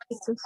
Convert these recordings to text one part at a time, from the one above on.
Jesús.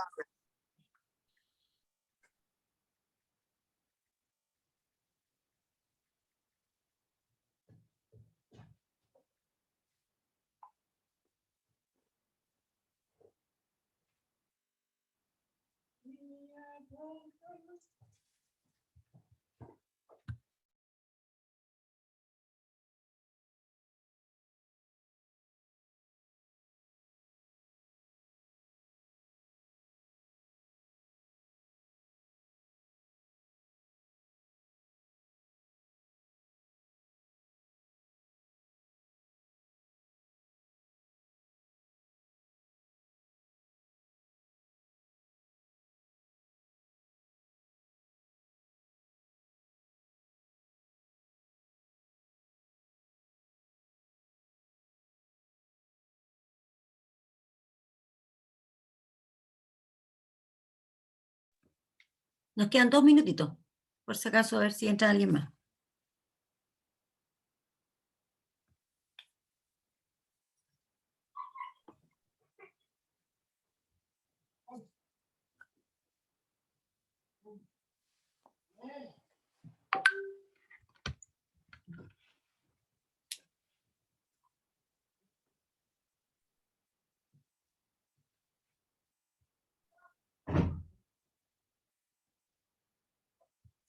Nos quedan 2 minutitos, por si acaso, a ver si entra alguien más.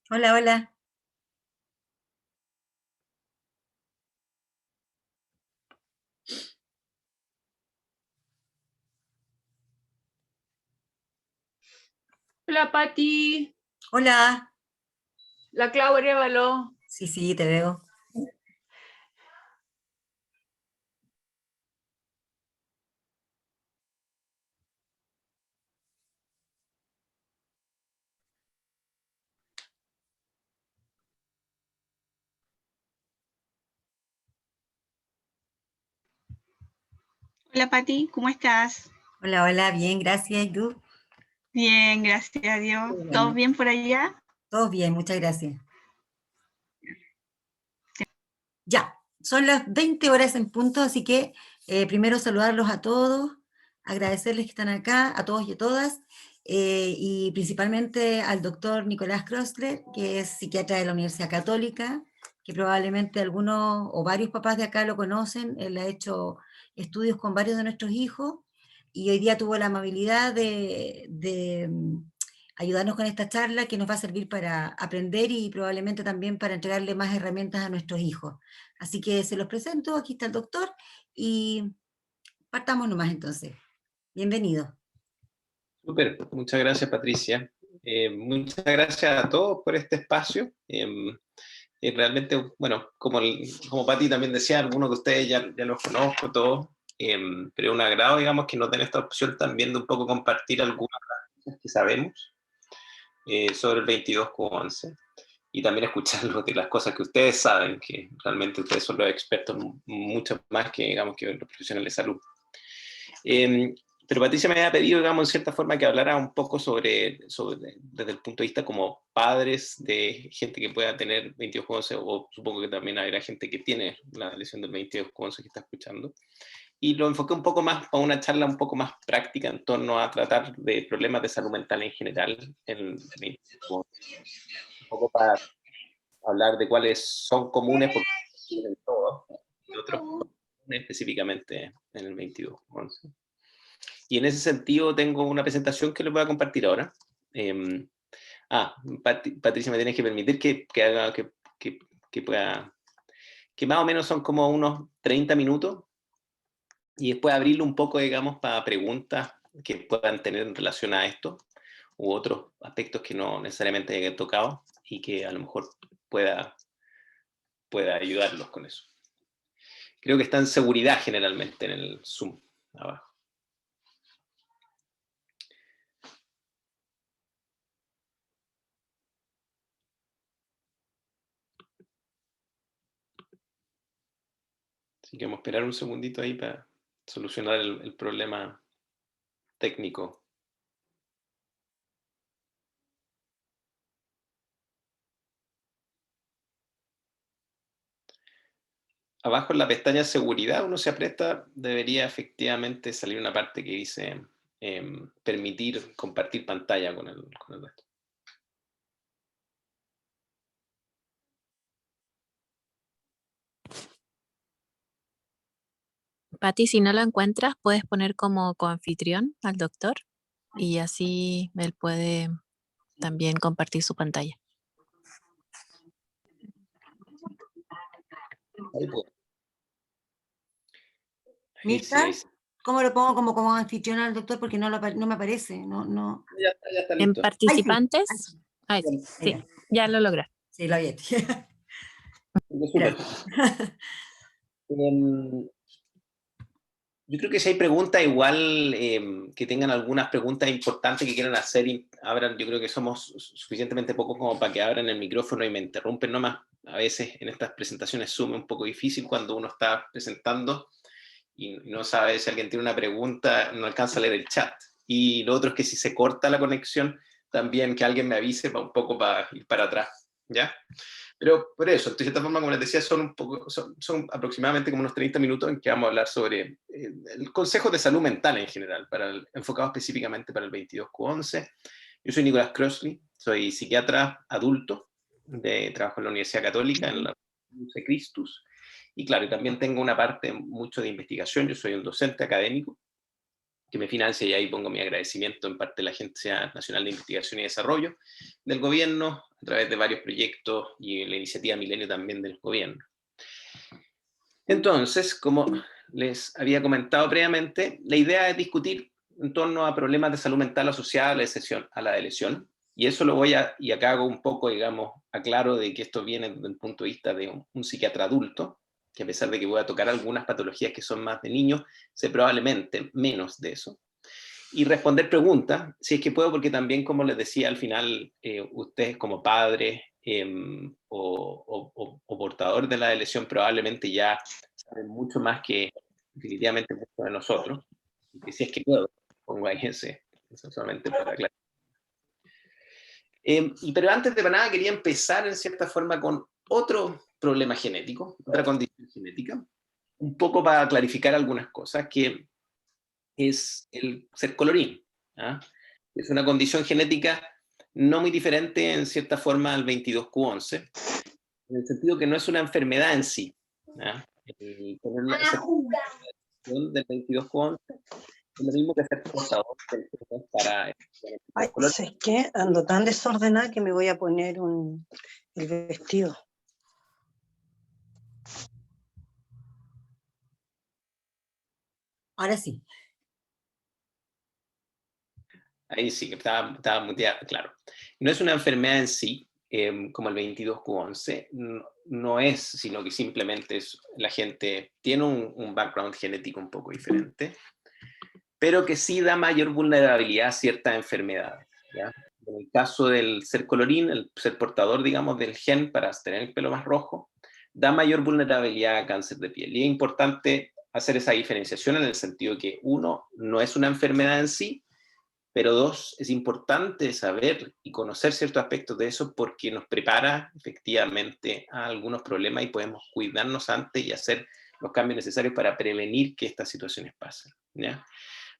Hola, hola. Hola, Pati. Hola. La Clau Arévalo. Sí, sí, te veo. Hola Pati, ¿cómo estás? Hola, hola, bien, gracias. ¿Y tú? Bien, gracias a Dios. Bueno. ¿Todo bien por allá? Todo bien, muchas gracias. Ya, son las 20 horas en punto, así que primero saludarlos a todos, agradecerles que están acá, a todos y a todas, y principalmente al doctor Nicolás Krosler, que es psiquiatra de la Universidad Católica, que probablemente algunos o varios papás de acá lo conocen. Él ha hecho estudios con varios de nuestros hijos, y hoy día tuvo la amabilidad de ayudarnos con esta charla que nos va a servir para aprender y probablemente también para entregarle más herramientas a nuestros hijos. Así que se los presento, aquí está el doctor y partamos nomás entonces. Bienvenido. Súper, muchas gracias Patricia. Muchas gracias a todos por este espacio. Realmente, bueno, como Pati también decía, algunos de ustedes ya los conozco todos, pero es un agrado, digamos, que nos den esta opción también de un poco compartir algunas cosas que sabemos sobre el 22Q11 y también escucharlos de las cosas que ustedes saben, que realmente ustedes son los expertos mucho más que, digamos, que los profesionales de salud. Pero Patricia me había pedido, digamos, en cierta forma que hablara un poco sobre desde el punto de vista como padres de gente que pueda tener 22Q11, o supongo que también habrá gente que tiene la lesión del 22Q11 que está escuchando. Y lo enfoqué un poco más para una charla un poco más práctica en torno a tratar de problemas de salud mental en general, un poco para hablar de cuáles son comunes, porque en todos, y otros específicamente en el 22Q11. Y en ese sentido tengo una presentación que les voy a compartir ahora. Patricia, me tienes que permitir que pueda, que más o menos son como unos 30 minutos, y después abrirlo un poco, digamos, para preguntas que puedan tener en relación a esto, u otros aspectos que no necesariamente hayan tocado, y que a lo mejor pueda ayudarlos con eso. Creo que está en seguridad generalmente en el Zoom, abajo. Así que vamos a esperar un segundito ahí para solucionar el problema técnico. Abajo en la pestaña seguridad uno se aprieta, debería efectivamente salir una parte que dice permitir compartir pantalla con el resto. Pati, si no lo encuentras, puedes poner como coanfitrión al doctor y así él puede también compartir su pantalla. Ahí puedo. Ahí sí, ¿Mirta? ahí sí. ¿Cómo lo pongo como anfitrión al doctor? Porque no me aparece. No. Ya está En listo. participantes, ahí sí, Ahí sí, ya lo lograste. Sí, lo había. Súper. Yo creo que si hay preguntas, igual que tengan algunas preguntas importantes que quieran hacer, abran. Yo creo que somos suficientemente pocos como para que abran el micrófono y me interrumpen nomás. A veces en estas presentaciones Zoom es un poco difícil cuando uno está presentando y no sabe si alguien tiene una pregunta, no alcanza a leer el chat. Y lo otro es que si se corta la conexión, también que alguien me avise un poco para ir para atrás, ¿ya? Pero por eso, de cierta forma, como les decía, son aproximadamente como unos 30 minutos en que vamos a hablar sobre el consejo de salud mental en general, enfocado específicamente para el 22Q11. Yo soy Nicolás Crossley, soy psiquiatra adulto, trabajo en la Universidad Católica, en la Universidad Christus, y claro, también tengo una parte mucho de investigación. Yo soy un docente académico que me financia, y ahí pongo mi agradecimiento en parte de la Agencia Nacional de Investigación y Desarrollo del gobierno, a través de varios proyectos y la iniciativa Milenio también del gobierno. Entonces, como les había comentado previamente, la idea es discutir en torno a problemas de salud mental asociados a la lesión, y eso lo y acá hago un poco, digamos, aclaro de que esto viene desde el punto de vista de un psiquiatra adulto, que a pesar de que voy a tocar algunas patologías que son más de niños, sé probablemente menos de eso. Y responder preguntas, si es que puedo, porque también, como les decía, al final, ustedes como padres o portador de la lesión probablemente ya saben mucho más que definitivamente muchos de nosotros. Y si es que puedo, pongo ahí eso solamente para aclarar. Pero antes de nada quería empezar en cierta forma con otro problema genético, otra condición genética, un poco para clarificar algunas cosas, que es el ser colorín. ¿Ah? Es una condición genética no muy diferente en cierta forma al 22Q11, en el sentido que no es una enfermedad en sí. ¿Ah? Tener del 22Q11 es lo mismo que ser portador del gen para... Ay, ¿sabes qué? Ando tan desordenada que me voy a poner el vestido. Ahora sí. Ahí sí, que estaba muteada, claro. No es una enfermedad en sí, como el 22Q11, no es, sino que simplemente la gente tiene un background genético un poco diferente, pero que sí da mayor vulnerabilidad a ciertas enfermedades, ¿ya? En el caso del ser colorín, el ser portador, digamos, del gen para tener el pelo más rojo, da mayor vulnerabilidad a cáncer de piel. Y es importante hacer esa diferenciación en el sentido que, uno, no es una enfermedad en sí, pero dos, es importante saber y conocer ciertos aspectos de eso porque nos prepara efectivamente a algunos problemas y podemos cuidarnos antes y hacer los cambios necesarios para prevenir que estas situaciones pasen, ¿ya?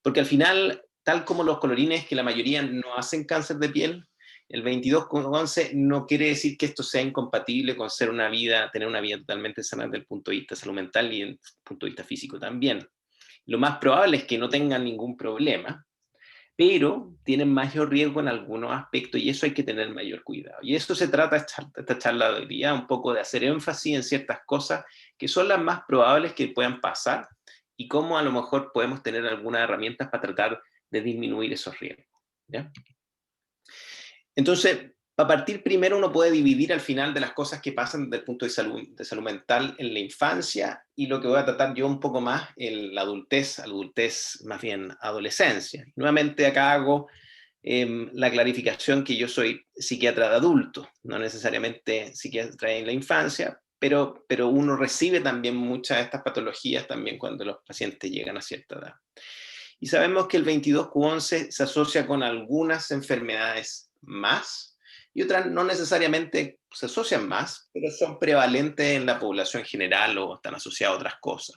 Porque al final, tal como los colorines, que la mayoría no hacen cáncer de piel, el 22Q11 no quiere decir que esto sea incompatible con tener una vida totalmente sana desde el punto de vista salud mental y desde el punto de vista físico también. Lo más probable es que no tengan ningún problema, pero tienen mayor riesgo en algunos aspectos y eso hay que tener mayor cuidado. Y eso se trata esta charla de hoy día, un poco de hacer énfasis en ciertas cosas que son las más probables que puedan pasar y cómo a lo mejor podemos tener algunas herramientas para tratar de disminuir esos riesgos, ¿ya? Entonces, para partir primero uno puede dividir al final de las cosas que pasan desde el punto de salud mental en la infancia y lo que voy a tratar yo un poco más en la adultez más bien adolescencia. Nuevamente acá hago la clarificación que yo soy psiquiatra de adulto, no necesariamente psiquiatra en la infancia, pero uno recibe también muchas de estas patologías también cuando los pacientes llegan a cierta edad. Y sabemos que el 22Q11 se asocia con algunas enfermedades más y otras no necesariamente se asocian más, pero son prevalentes en la población general o están asociadas a otras cosas.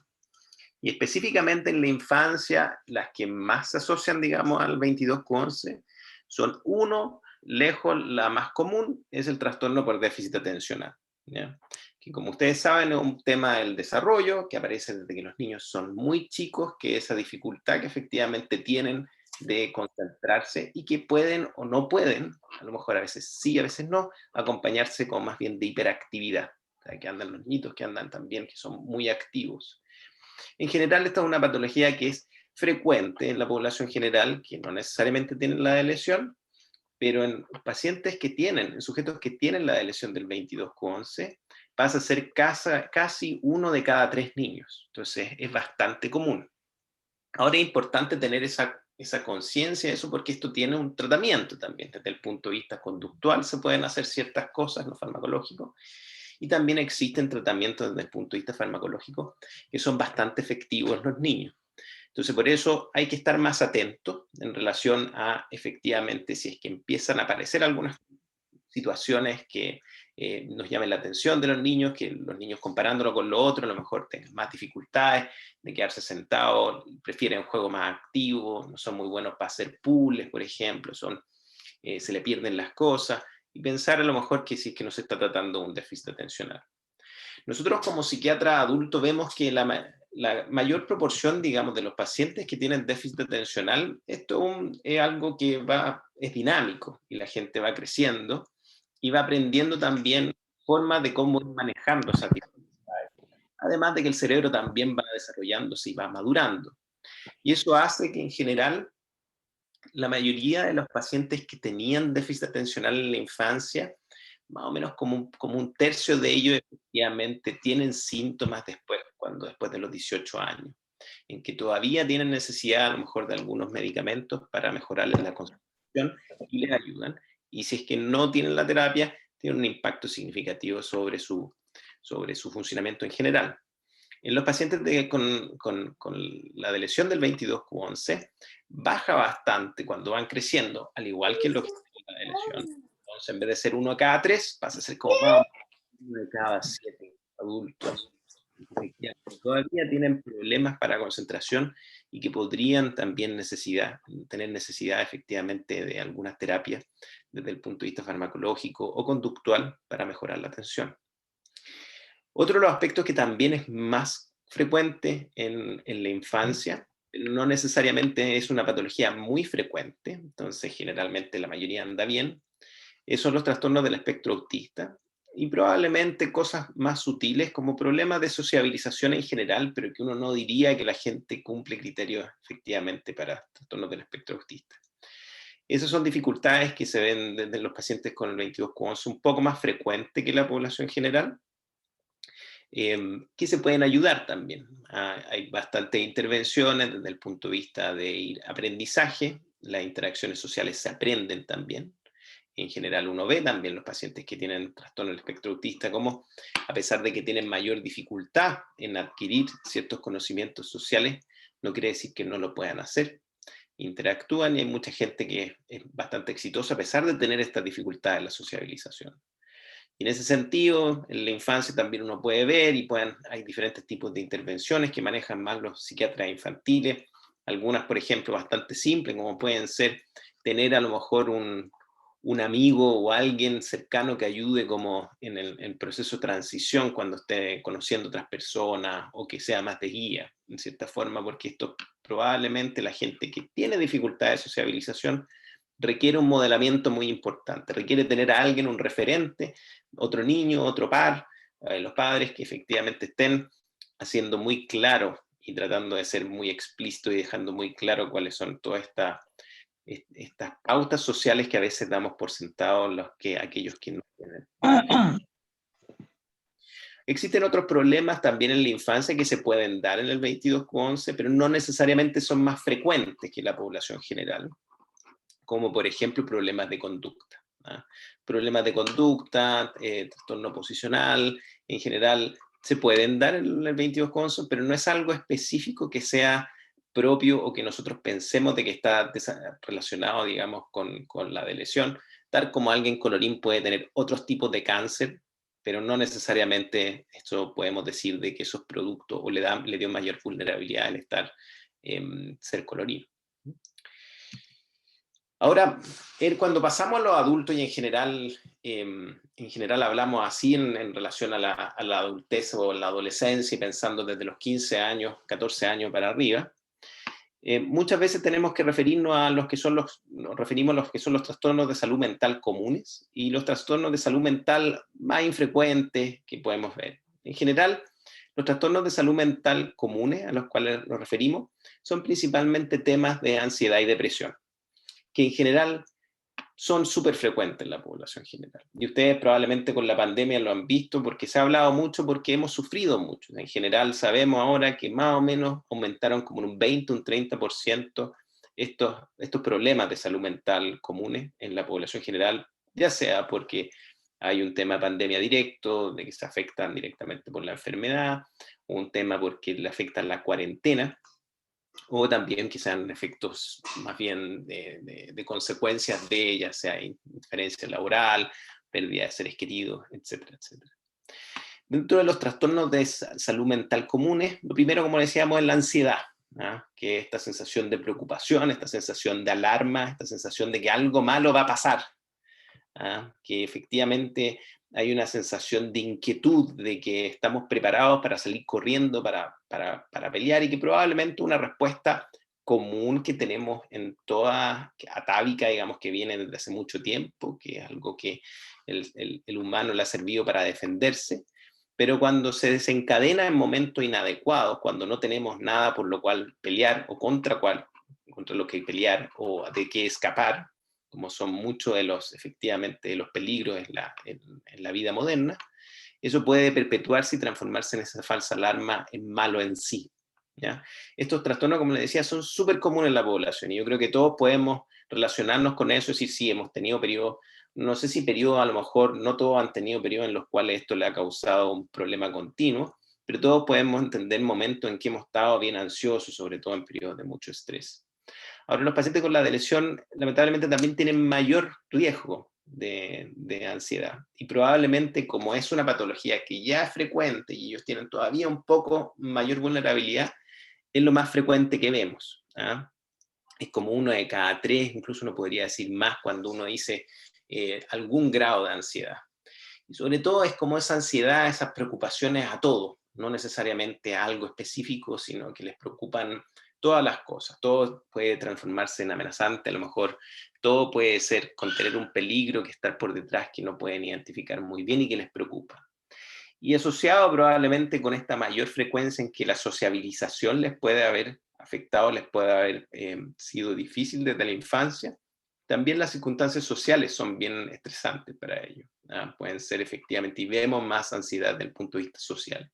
Y específicamente en la infancia, las que más se asocian, digamos, al 22Q11 son, uno, lejos la más común, es el trastorno por déficit atencional, ¿ya? Que como ustedes saben es un tema del desarrollo que aparece desde que los niños son muy chicos, que esa dificultad que efectivamente tienen de concentrarse y que pueden o no pueden, a lo mejor a veces sí, a veces no, acompañarse con más bien de hiperactividad, o sea, que andan los niños que andan también, que son muy activos. En general, esta es una patología que es frecuente en la población general, que no necesariamente tienen la lesión, pero en pacientes que tienen, en sujetos que tienen la lesión del 22Q11, pasa a ser casi 1 de cada 3 niños. Entonces, es bastante común. Ahora es importante tener esa conciencia de eso, porque esto tiene un tratamiento también. Desde el punto de vista conductual se pueden hacer ciertas cosas, no farmacológicos, y también existen tratamientos desde el punto de vista farmacológico que son bastante efectivos en los niños. Entonces, por eso hay que estar más atentos en relación a, efectivamente, si es que empiezan a aparecer algunas situaciones que nos llamen la atención de los niños, que los niños comparándolo con lo otro, a lo mejor tengan más dificultades de quedarse sentados, prefieren juegos más activos, no son muy buenos para hacer puzzles, por ejemplo, se le pierden las cosas, y pensar a lo mejor que si es que no se está tratando un déficit atencional. Nosotros como psiquiatras adultos vemos que la mayor proporción, digamos, de los pacientes que tienen déficit atencional, esto es algo que es dinámico, y la gente va creciendo y va aprendiendo también formas de cómo ir manejando esas dificultades. Además de que el cerebro también va desarrollándose y va madurando. Y eso hace que en general la mayoría de los pacientes que tenían déficit atencional en la infancia, más o menos como un tercio de ellos efectivamente tienen síntomas después de los 18 años, en que todavía tienen necesidad a lo mejor de algunos medicamentos para mejorarles la concentración y les ayudan. Y si es que no tienen la terapia, tiene un impacto significativo sobre su funcionamiento en general. En los pacientes con la lesión del 22Q11 baja bastante cuando van creciendo, al igual que en los que tienen la lesión. Entonces, en vez de ser 1 de cada 3, pasa a ser como 1 de cada 7 adultos que todavía tienen problemas para concentración y que podrían también tener necesidad efectivamente de algunas terapias desde el punto de vista farmacológico o conductual para mejorar la atención. Otro de los aspectos que también es más frecuente en la infancia, no necesariamente es una patología muy frecuente, entonces generalmente la mayoría anda bien, son los trastornos del espectro autista, y probablemente cosas más sutiles como problemas de sociabilización en general, pero que uno no diría que la gente cumple criterios efectivamente para trastornos del espectro autista. Esas son dificultades que se ven desde los pacientes con el 22Q11 un poco más frecuente que la población general, que se pueden ayudar también. Hay bastantes intervenciones desde el punto de vista de aprendizaje, las interacciones sociales se aprenden también. En general uno ve también los pacientes que tienen trastorno del espectro autista como, a pesar de que tienen mayor dificultad en adquirir ciertos conocimientos sociales, no quiere decir que no lo puedan hacer. Interactúan y hay mucha gente que es bastante exitosa a pesar de tener esta dificultad en la sociabilización. Y en ese sentido, en la infancia también uno puede ver hay diferentes tipos de intervenciones que manejan más los psiquiatras infantiles, algunas, por ejemplo, bastante simples, como pueden ser tener a lo mejor un amigo o alguien cercano que ayude como en el proceso de transición cuando esté conociendo otras personas, o que sea más de guía, en cierta forma, porque esto probablemente la gente que tiene dificultades de sociabilización requiere un modelamiento muy importante, requiere tener a alguien, un referente, otro niño, otro par, los padres que efectivamente estén haciendo muy claro y tratando de ser muy explícito y dejando muy claro cuáles son todas estas pautas sociales que a veces damos por sentado aquellos que no tienen. Existen otros problemas también en la infancia que se pueden dar en el 22Q11, pero no necesariamente son más frecuentes que la población general, como por ejemplo problemas de conducta. Problemas de conducta, trastorno posicional, en general se pueden dar en el 22Q11, pero no es algo específico que sea propio o que nosotros pensemos de que está relacionado, digamos, con la lesión, tal como alguien con Orín puede tener otros tipos de cáncer, pero no necesariamente esto podemos decir de que esos productos o le dio mayor vulnerabilidad al estar ser colorido. Ahora, cuando pasamos a los adultos y en general hablamos así en relación a la adultez o la adolescencia y pensando desde los 15 años, 14 años para arriba, muchas veces tenemos que referirnos a nos referimos a los que son los trastornos de salud mental comunes y los trastornos de salud mental más infrecuentes que podemos ver. En general, los trastornos de salud mental comunes a los cuales nos referimos son principalmente temas de ansiedad y depresión, que en general son súper frecuentes en la población general. Y ustedes probablemente con la pandemia lo han visto porque se ha hablado mucho, porque hemos sufrido mucho. En general sabemos ahora que más o menos aumentaron como un 20, un 30% estos problemas de salud mental comunes en la población general, ya sea porque hay un tema de pandemia directo, de que se afectan directamente por la enfermedad, o un tema porque le afectan la cuarentena, o también quizás efectos más bien de consecuencias de ella, sea interferencia laboral, pérdida de seres queridos, etcétera, etcétera. Dentro de los trastornos de salud mental comunes, lo primero, como decíamos, es la ansiedad, ¿no? Que es esta sensación de preocupación, esta sensación de alarma, esta sensación de que algo malo va a pasar, ¿no? Que efectivamente hay una sensación de inquietud, de que estamos preparados para salir corriendo, para pelear, y que probablemente una respuesta común que tenemos en toda atávica, digamos, que viene desde hace mucho tiempo, que es algo que el humano le ha servido para defenderse, pero cuando se desencadena en momentos inadecuados, cuando no tenemos nada por lo cual pelear o contra lo que pelear o de qué escapar, como son muchos efectivamente, de los peligros en la vida moderna, eso puede perpetuarse y transformarse en esa falsa alarma en malo en sí, ¿ya? Estos trastornos, como les decía, son súper comunes en la población, y yo creo que todos podemos relacionarnos con eso, y decir, sí, hemos tenido periodos, no sé si periodos, a lo mejor no todos han tenido periodos en los cuales esto le ha causado un problema continuo, pero todos podemos entender momentos en que hemos estado bien ansiosos, sobre todo en periodos de mucho estrés. Ahora, los pacientes con la depresión lamentablemente también tienen mayor riesgo de ansiedad, y probablemente, como es una patología que ya es frecuente y ellos tienen todavía un poco mayor vulnerabilidad, es lo más frecuente que vemos, ¿ah? Es como 1 de cada 3, incluso uno podría decir más cuando uno dice algún grado de ansiedad. Y sobre todo es como esa ansiedad, esas preocupaciones a todo, no necesariamente a algo específico, sino que les preocupan todas las cosas. Todo puede transformarse en amenazante, a lo mejor todo puede ser contener un peligro que está por detrás que no pueden identificar muy bien y que les preocupa. Y asociado probablemente con esta mayor frecuencia en que la sociabilización les puede haber afectado, les puede haber sido difícil desde la infancia, también las circunstancias sociales son bien estresantes para ellos, ¿no? Pueden ser efectivamente, y vemos más ansiedad desde el punto de vista social.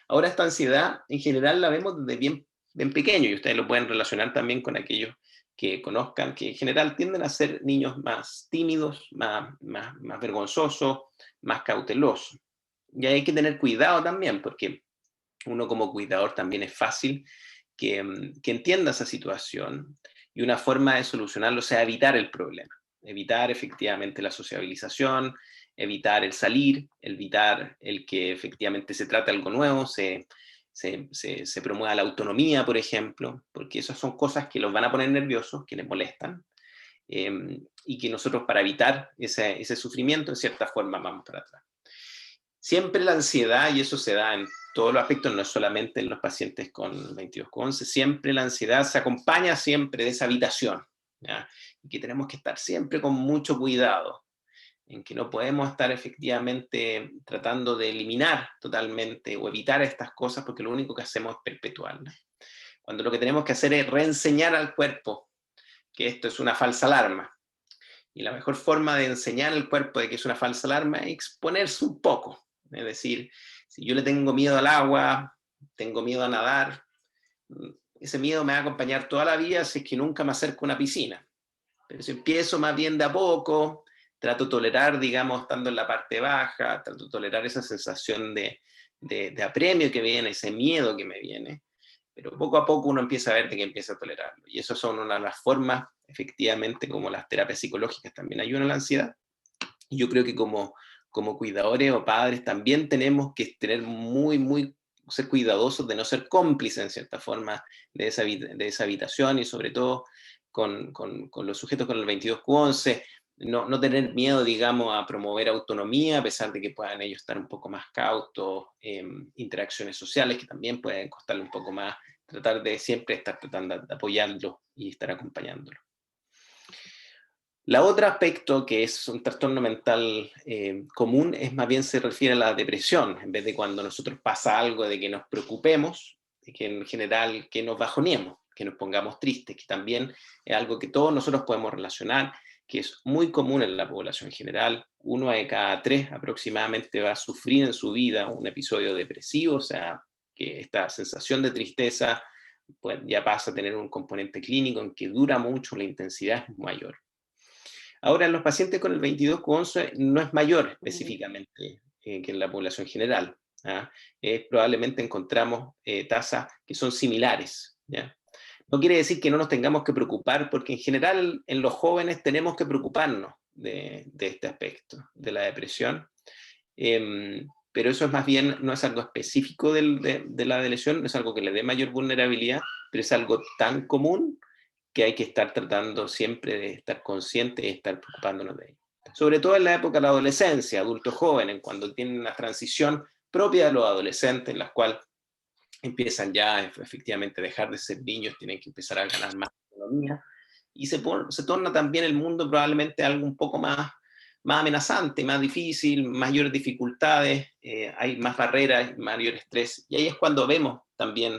Ahora, esta ansiedad en general la vemos desde bien pequeño, y ustedes lo pueden relacionar también con aquellos que conozcan, que en general tienden a ser niños más tímidos, más vergonzosos, más cautelosos. Y hay que tener cuidado también, porque uno como cuidador también es fácil que entienda esa situación, y una forma de solucionarlo sea evitar el problema, evitar efectivamente la sociabilización, evitar el salir, evitar el que efectivamente se trate algo nuevo, se promueva la autonomía, por ejemplo, porque esas son cosas que los van a poner nerviosos, que les molestan, y que nosotros, para evitar ese sufrimiento, en cierta forma vamos para atrás. Siempre la ansiedad, y eso se da en todos los aspectos, no solamente en los pacientes con 22,11, siempre la ansiedad se acompaña siempre de esa habitación, ¿ya? Y que tenemos que estar siempre con mucho cuidado, en que no podemos estar efectivamente tratando de eliminar totalmente o evitar estas cosas, porque lo único que hacemos es perpetuarlas. Cuando lo que tenemos que hacer es reenseñar al cuerpo que esto es una falsa alarma. Y la mejor forma de enseñar al cuerpo de que es una falsa alarma es exponerse un poco. Es decir, si yo le tengo miedo al agua, tengo miedo a nadar, ese miedo me va a acompañar toda la vida si es que nunca me acerco a una piscina. Pero si empiezo más bien de a poco, trato de tolerar, digamos, estando en la parte baja, trato de tolerar esa sensación de apremio que viene, ese miedo que me viene, pero poco a poco uno empieza a ver de que empieza a tolerarlo. Y eso son una de las formas, efectivamente, como las terapias psicológicas también ayudan a la ansiedad. Y yo creo que como como cuidadores o padres también tenemos que tener ser cuidadosos de no ser cómplices en cierta forma de esa habitación, y sobre todo con los sujetos con el 22Q11, no tener miedo, digamos, a promover autonomía, a pesar de que puedan ellos estar un poco más cautos, interacciones sociales que también pueden costarle un poco más, tratar de siempre estar tratando de apoyarlo y estar acompañándolo. La otro aspecto que es un trastorno mental común es más bien se refiere a la depresión, en vez de cuando nosotros pasa algo de que nos preocupemos, de que en general que nos bajoneemos, que nos pongamos tristes, que también es algo que todos nosotros podemos relacionar, que es muy común en la población general. 1 de cada 3 aproximadamente va a sufrir en su vida un episodio depresivo, o sea, que esta sensación de tristeza pues, ya pasa a tener un componente clínico en que dura mucho, la intensidad es mayor. Ahora, en los pacientes con el 22Q11 no es mayor específicamente que en la población general. Probablemente encontramos tasas que son similares. ¿Ya? No quiere decir que no nos tengamos que preocupar, porque en general en los jóvenes tenemos que preocuparnos de este aspecto, de la depresión. Pero eso es más bien, no es algo específico de la depresión, no es algo que le dé mayor vulnerabilidad, pero es algo tan común que hay que estar tratando siempre de estar consciente y estar preocupándonos de ello. Sobre todo en la época de la adolescencia, adultos jóvenes, cuando tienen una transición propia de los adolescentes, en la cual empiezan ya efectivamente a dejar de ser niños, tienen que empezar a ganar más autonomía, y se torna también el mundo probablemente algo un poco más amenazante, más difícil, mayores dificultades, hay más barreras, mayor estrés, y ahí es cuando vemos también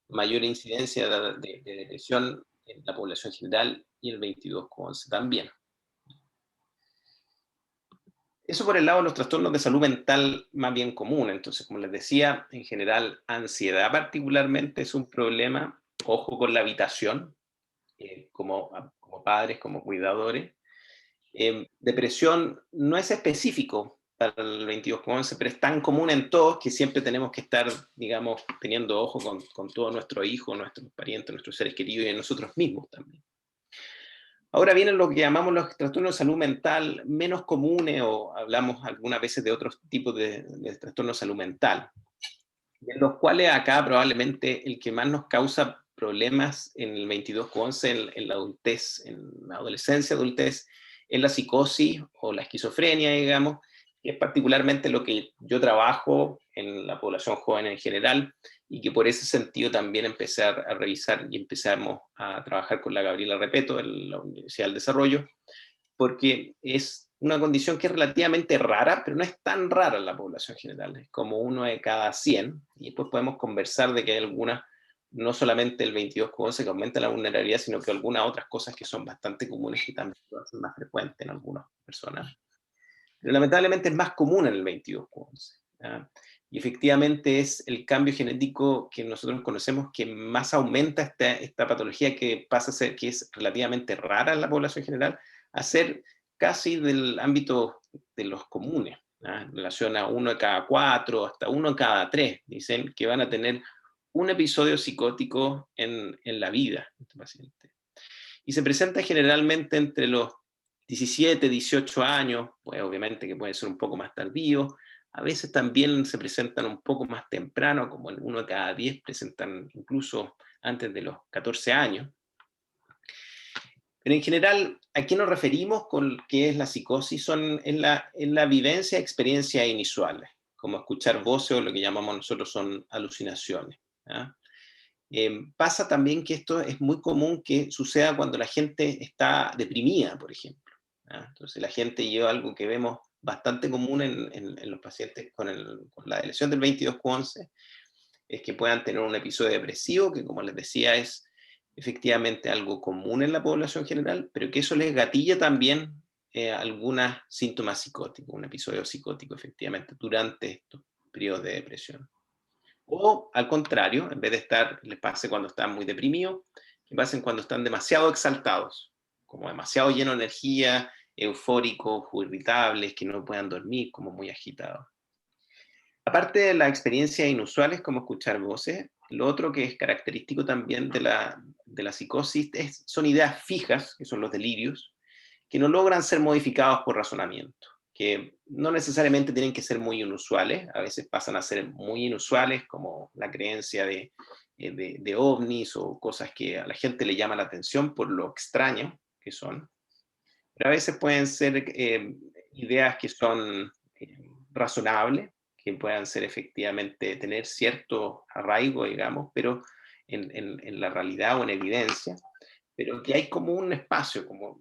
mayor incidencia de depresión en la población general y el 22Q11 también. Eso por el lado de los trastornos de salud mental más bien común. Entonces, como les decía, en general, ansiedad particularmente es un problema. Ojo con la habitación, como padres, como cuidadores. Depresión no es específico para el 22Q11, pero es tan común en todos que siempre tenemos que estar, digamos, teniendo ojo con todos nuestros hijos, nuestros parientes, nuestros seres queridos y nosotros mismos también. Ahora vienen lo que llamamos los trastornos de salud mental menos comunes, o hablamos algunas veces de otros tipos de trastornos de salud mental, en los cuales acá probablemente el que más nos causa problemas en el 22Q11, en la adultez, en la adolescencia, adultez, es la psicosis o la esquizofrenia, digamos, que es particularmente lo que yo trabajo en la población joven en general, y que por ese sentido también empecé a revisar y empezamos a trabajar con la Gabriela Repeto en la Universidad del Desarrollo, porque es una condición que es relativamente rara, pero no es tan rara en la población general, es como 1 de cada 100, y después podemos conversar de que hay algunas, no solamente el 22Q11 que aumenta la vulnerabilidad, sino que algunas otras cosas que son bastante comunes que también son más frecuentes en algunas personas. Pero lamentablemente es más común en el 22Q11. Y efectivamente es el cambio genético que nosotros conocemos que más aumenta esta patología, que pasa a ser que es relativamente rara en la población general, a ser casi del ámbito de los comunes, en relación a 1 de cada 4, hasta 1 de cada 3, dicen que van a tener un episodio psicótico en la vida de este paciente. Y se presenta generalmente entre los 17, 18 años, pues obviamente que puede ser un poco más tardío. A veces también se presentan un poco más temprano, como en 1 de cada 10 presentan incluso antes de los 14 años. Pero en general, ¿a qué nos referimos con qué es la psicosis? En la vivencia de experiencias inusuales, como escuchar voces o lo que llamamos nosotros son alucinaciones. Pasa también que esto es muy común que suceda cuando la gente está deprimida, por ejemplo. Entonces la gente lleva algo que vemos bastante común en los pacientes con la lesión del 22Q11, es que puedan tener un episodio depresivo, que como les decía es efectivamente algo común en la población general, pero que eso les gatilla también algunos síntomas psicóticos, un episodio psicótico efectivamente durante estos periodos de depresión. O al contrario, en vez de les pase cuando están muy deprimidos, que pasen cuando están demasiado exaltados, como demasiado llenos de energía, eufóricos, irritables, que no puedan dormir, como muy agitados. Aparte de las experiencias inusuales, como escuchar voces, lo otro que es característico también de la psicosis son ideas fijas, que son los delirios, que no logran ser modificados por razonamiento. que no necesariamente tienen que ser muy inusuales, a veces pasan a ser muy inusuales, como la creencia de ovnis o cosas que a la gente le llama la atención por lo extraño que son. Pero a veces pueden ser ideas que son razonables, que puedan ser efectivamente, tener cierto arraigo, digamos, pero en la realidad o en evidencia, pero que hay como un espacio, como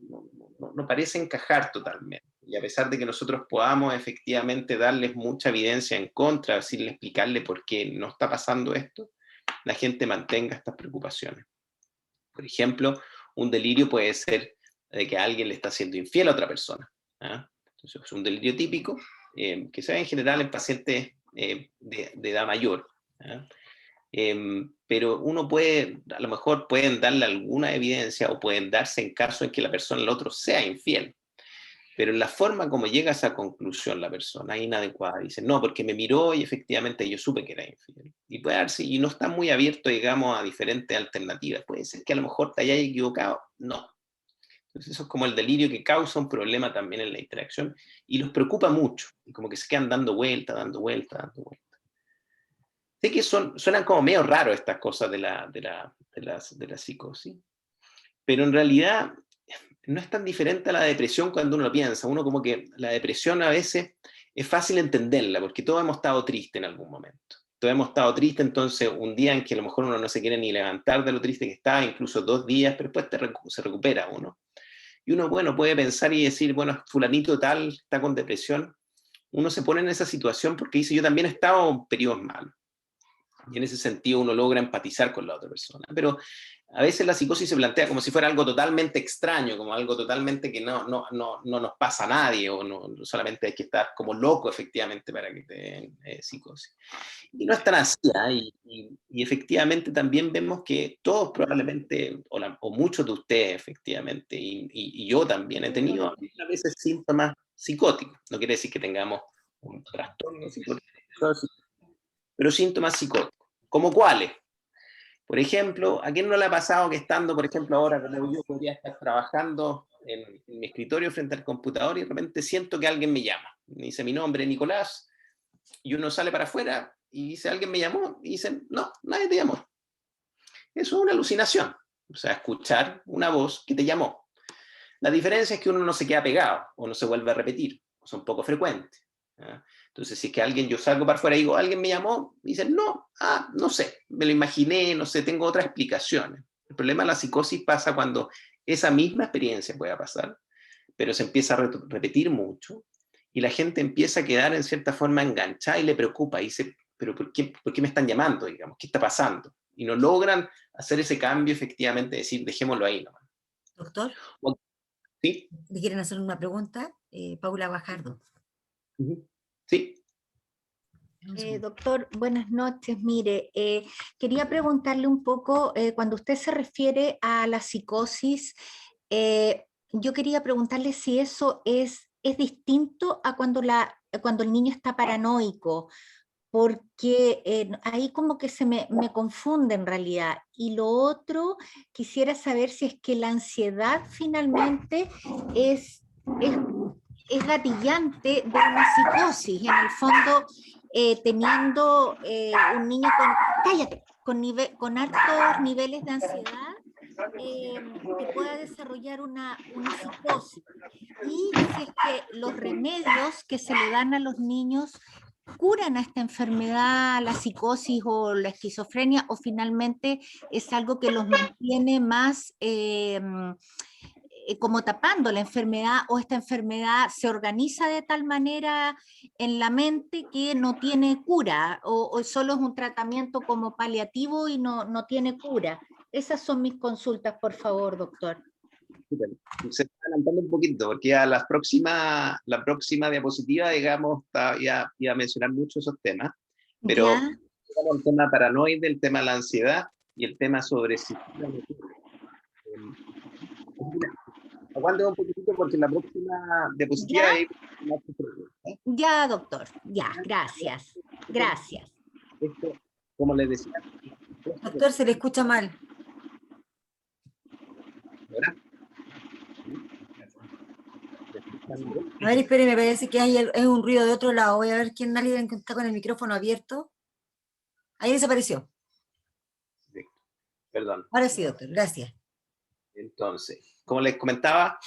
no parece encajar totalmente. Y a pesar de que nosotros podamos efectivamente darles mucha evidencia en contra, decirle, explicarle por qué no está pasando esto, la gente mantenga estas preocupaciones. Por ejemplo, un delirio puede ser de que alguien le está siendo infiel a otra persona. ¿Ah? Entonces, es un delirio típico que se ve en general en pacientes de edad mayor. ¿Ah? Pero uno puede, a lo mejor pueden darle alguna evidencia o pueden darse en caso en que la persona, el otro, sea infiel. Pero en la forma como llega a esa conclusión la persona, inadecuada, dice, no, porque me miró y efectivamente yo supe que era infiel. Y puede darse, y no está muy abierto, digamos, a diferentes alternativas. Puede ser que a lo mejor te hayas equivocado. No. Entonces eso es como el delirio que causa un problema también en la interacción y los preocupa mucho. Y como que se quedan dando vuelta, dando vuelta, dando vuelta. Sé que suenan como medio raros estas cosas de la psicosis, pero en realidad no es tan diferente a la depresión cuando uno lo piensa. Uno como que la depresión a veces es fácil entenderla, porque todos hemos estado tristes en algún momento. Todos hemos estado tristes, entonces un día en que a lo mejor uno no se quiere ni levantar de lo triste que está, incluso 2 días, pero después se recupera uno. Y uno, bueno, puede pensar y decir, bueno, fulanito tal está con depresión. Uno se pone en esa situación porque dice, yo también he estado en periodos malos. Y en ese sentido uno logra empatizar con la otra persona. Pero a veces la psicosis se plantea como si fuera algo totalmente extraño, como algo totalmente que no nos pasa a nadie, o no solamente hay que estar como loco efectivamente para que te den psicosis. Y no es tan así, ¿eh? Y efectivamente también vemos que todos probablemente, o muchos de ustedes efectivamente, y yo también he tenido a veces síntomas psicóticos. No quiere decir que tengamos un trastorno psicótico, pero síntomas psicóticos. ¿Como cuáles? Por ejemplo, ¿a quién no le ha pasado que estando, por ejemplo, ahora como yo podría estar trabajando en mi escritorio frente al computador y de repente siento que alguien me llama? Me dice mi nombre, Nicolás, y uno sale para afuera y dice, ¿alguien me llamó? Y dicen, no, nadie te llamó. Eso es una alucinación. O sea, escuchar una voz que te llamó. La diferencia es que uno no se queda pegado o no se vuelve a repetir, o son poco frecuentes. ¿Ah? Entonces, si es que alguien, yo salgo para afuera y digo, ¿alguien me llamó? Y dicen, no, no sé, me lo imaginé, no sé, tengo otras explicaciones. El problema de la psicosis pasa cuando esa misma experiencia puede pasar, pero se empieza a repetir mucho y la gente empieza a quedar en cierta forma enganchada y le preocupa y dice, pero ¿por qué me están llamando? Digamos, ¿qué está pasando? Y no logran hacer ese cambio efectivamente, decir, dejémoslo ahí nomás. Doctor, ¿Sí? ¿le quieren hacer una pregunta? Paula Bajardo. Sí. Doctor, buenas noches. Mire, quería preguntarle un poco, cuando usted se refiere a la psicosis, yo quería preguntarle si eso es distinto a cuando el niño está paranoico, porque ahí como que se me confunde en realidad. Y lo otro, quisiera saber si es que la ansiedad finalmente es gatillante de una psicosis, en el fondo teniendo un niño con altos niveles de ansiedad, que pueda desarrollar una psicosis. Y si es que los remedios que se le dan a los niños curan a esta enfermedad, la psicosis o la esquizofrenia, o finalmente es algo que los mantiene más como tapando la enfermedad, o esta enfermedad se organiza de tal manera en la mente que no tiene cura, o solo es un tratamiento como paliativo y no tiene cura. Esas son mis consultas, por favor, doctor. Se está adelantando un poquito, porque ya la próxima diapositiva, digamos, iba a mencionar mucho esos temas, pero el tema paranoide, el tema de la ansiedad y el tema sobre si... Aguante un poquitito porque en la próxima diapositiva... Ya, doctor, ya, gracias, gracias. Esto, como les decía... Doctor, se le escucha mal. ¿Ahora? A ver, espere, me parece que es un ruido de otro lado. Voy a ver quién alguien está con el micrófono abierto. Ahí desapareció. Perdón. Ahora sí, doctor, gracias. Entonces, como les comentaba,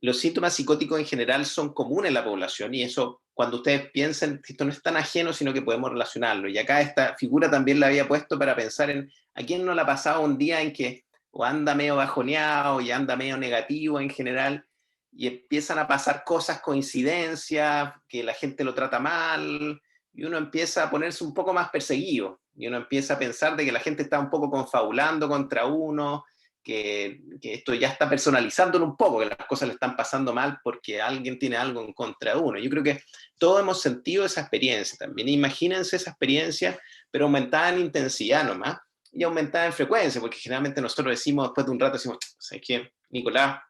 los síntomas psicóticos en general son comunes en la población y eso, cuando ustedes piensen, esto no es tan ajeno, sino que podemos relacionarlo. Y acá esta figura también la había puesto para pensar en a quién no le ha pasado un día en que o anda medio bajoneado y anda medio negativo en general y empiezan a pasar cosas, coincidencias, que la gente lo trata mal y uno empieza a ponerse un poco más perseguido y uno empieza a pensar de que la gente está un poco confabulando contra uno, que esto ya está personalizándolo un poco, que las cosas le están pasando mal porque alguien tiene algo en contra de uno. Yo creo que todos hemos sentido esa experiencia también. Imagínense esa experiencia, pero aumentada en intensidad nomás y aumentada en frecuencia, porque generalmente nosotros decimos, después de un rato, decimos, ¿sabes qué, Nicolás?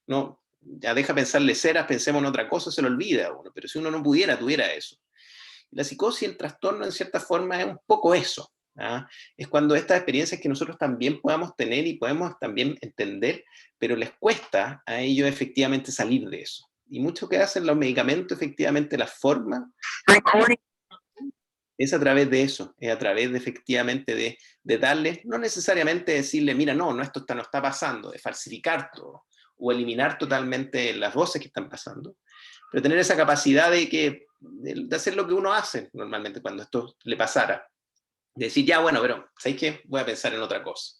No, ya deja pensarle ceras, pensemos en otra cosa, se lo olvida a uno. Pero si uno no pudiera, tuviera eso. La psicosis, el trastorno, en cierta forma, es un poco eso. ¿Ah? Es cuando estas experiencias que nosotros también podamos tener y podemos también entender, pero les cuesta a ellos efectivamente salir de eso. Y mucho que hacen los medicamentos, efectivamente, la forma es a través de eso, es a través de efectivamente de darles, no necesariamente decirle, mira, no, esto no está pasando, de falsificar todo, o eliminar totalmente las voces que están pasando, pero tener esa capacidad de hacer lo que uno hace normalmente cuando esto le pasara. Decir, ya, bueno, pero ¿sabéis qué? Voy a pensar en otra cosa.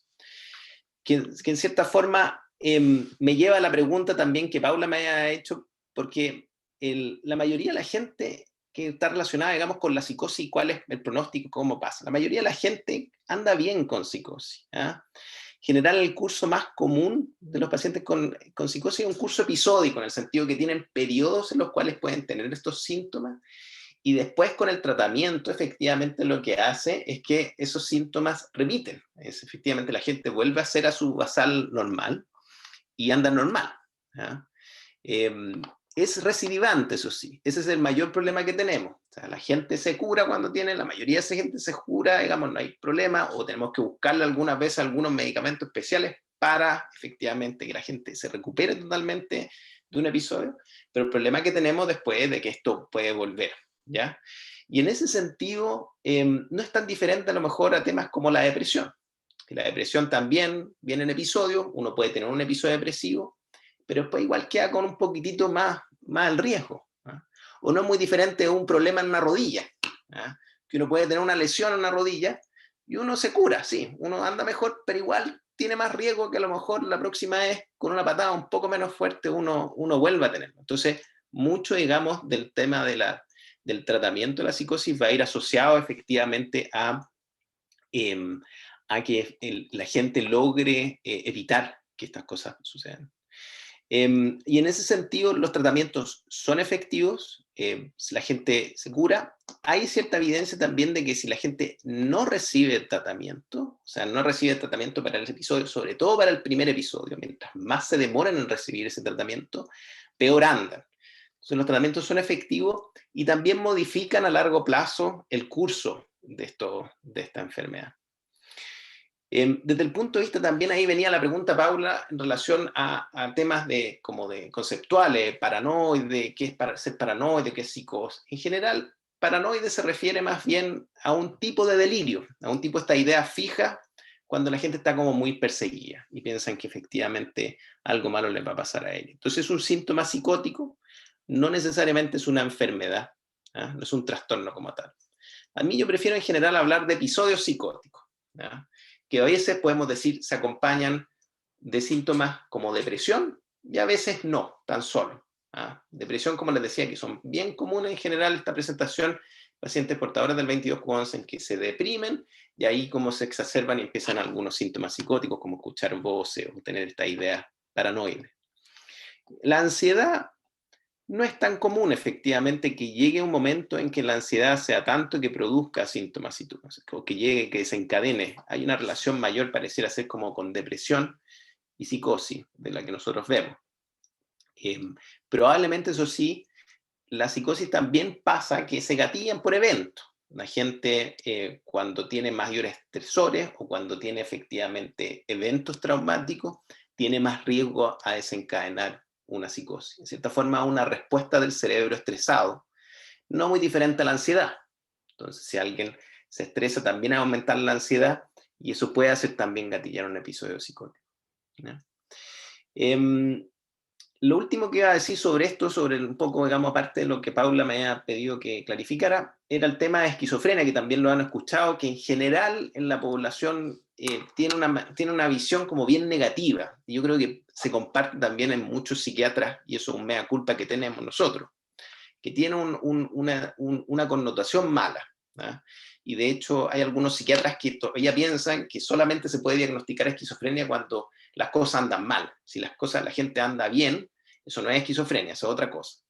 Que en cierta forma me lleva a la pregunta también que Paula me haya hecho, porque la mayoría de la gente que está relacionada, digamos, con la psicosis, ¿cuál es el pronóstico? ¿Cómo pasa? La mayoría de la gente anda bien con psicosis. ¿Ah? En general, el curso más común de los pacientes con psicosis es un curso episódico, en el sentido que tienen periodos en los cuales pueden tener estos síntomas. Y después con el tratamiento, efectivamente lo que hace es que esos síntomas remiten. Efectivamente la gente vuelve a ser a su basal normal y anda normal. ¿Ya? Es recidivante, eso sí. Ese es el mayor problema que tenemos. O sea, la gente se cura cuando tiene, la mayoría de esa gente se cura, digamos, no hay problema, o tenemos que buscarle algunas veces algunos medicamentos especiales para efectivamente que la gente se recupere totalmente de un episodio. Pero el problema que tenemos después es de que esto puede volver. ¿Ya? Y en ese sentido, no es tan diferente a lo mejor a temas como la depresión. Que la depresión también viene en episodios, uno puede tener un episodio depresivo, pero después igual queda con un poquitito más el riesgo. ¿Ah? O no es muy diferente a un problema en una rodilla. ¿Ah? Que uno puede tener una lesión en una rodilla y uno se cura, sí, uno anda mejor, pero igual tiene más riesgo que a lo mejor la próxima vez con una patada un poco menos fuerte uno vuelva a tenerlo. Entonces, mucho, digamos, del tema del tratamiento de la psicosis va a ir asociado efectivamente a que la gente logre evitar que estas cosas sucedan. Y en ese sentido, los tratamientos son efectivos, si la gente se cura. Hay cierta evidencia también de que si la gente no recibe tratamiento, o sea, no recibe tratamiento para el episodio, sobre todo para el primer episodio, mientras más se demoran en recibir ese tratamiento, peor andan. Entonces, los tratamientos son efectivos y también modifican a largo plazo el curso de esta enfermedad. Desde el punto de vista también ahí venía la pregunta, Paula, en relación a temas como de conceptuales, paranoide, qué es ser paranoide, qué es psicosis. En general, paranoide se refiere más bien a un tipo de delirio, a un tipo de esta idea fija cuando la gente está como muy perseguida y piensan que efectivamente algo malo les va a pasar a ellos. Entonces es un síntoma psicótico, no necesariamente es una enfermedad, ¿ah? No es un trastorno como tal. A mí yo prefiero en general hablar de episodios psicóticos, ¿ah? Que a veces podemos decir se acompañan de síntomas como depresión y a veces no, tan solo. ¿Ah? Depresión, como les decía, que son bien comunes en general esta presentación, pacientes portadores del 22q11 en que se deprimen y ahí como se exacerban y empiezan algunos síntomas psicóticos como escuchar voces o tener esta idea paranoide. La ansiedad no es tan común, efectivamente, que llegue un momento en que la ansiedad sea tanto que produzca síntomas psicóticos, o que llegue, que desencadene. Hay una relación mayor, pareciera ser como con depresión y psicosis, de la que nosotros vemos. Probablemente, eso sí, la psicosis también pasa que se gatillan por eventos. La gente cuando tiene mayores estresores o cuando tiene efectivamente eventos traumáticos, tiene más riesgo a desencadenar una psicosis. En cierta forma, una respuesta del cerebro estresado, no muy diferente a la ansiedad. Entonces, si alguien se estresa, también va a aumentar la ansiedad, y eso puede hacer también gatillar un episodio psicótico, ¿no? Lo último que iba a decir sobre esto, sobre un poco, digamos, aparte de lo que Paula me ha pedido que clarificara, era el tema de esquizofrenia, que también lo han escuchado, que en general en la población tiene una visión como bien negativa. Y yo creo que se comparte también en muchos psiquiatras, y eso es un mea culpa que tenemos nosotros, que tiene una connotación mala, ¿no? Y de hecho hay algunos psiquiatras que todavía piensan que solamente se puede diagnosticar esquizofrenia cuando las cosas andan mal. Si la gente anda bien, eso no es esquizofrenia, eso es otra cosa.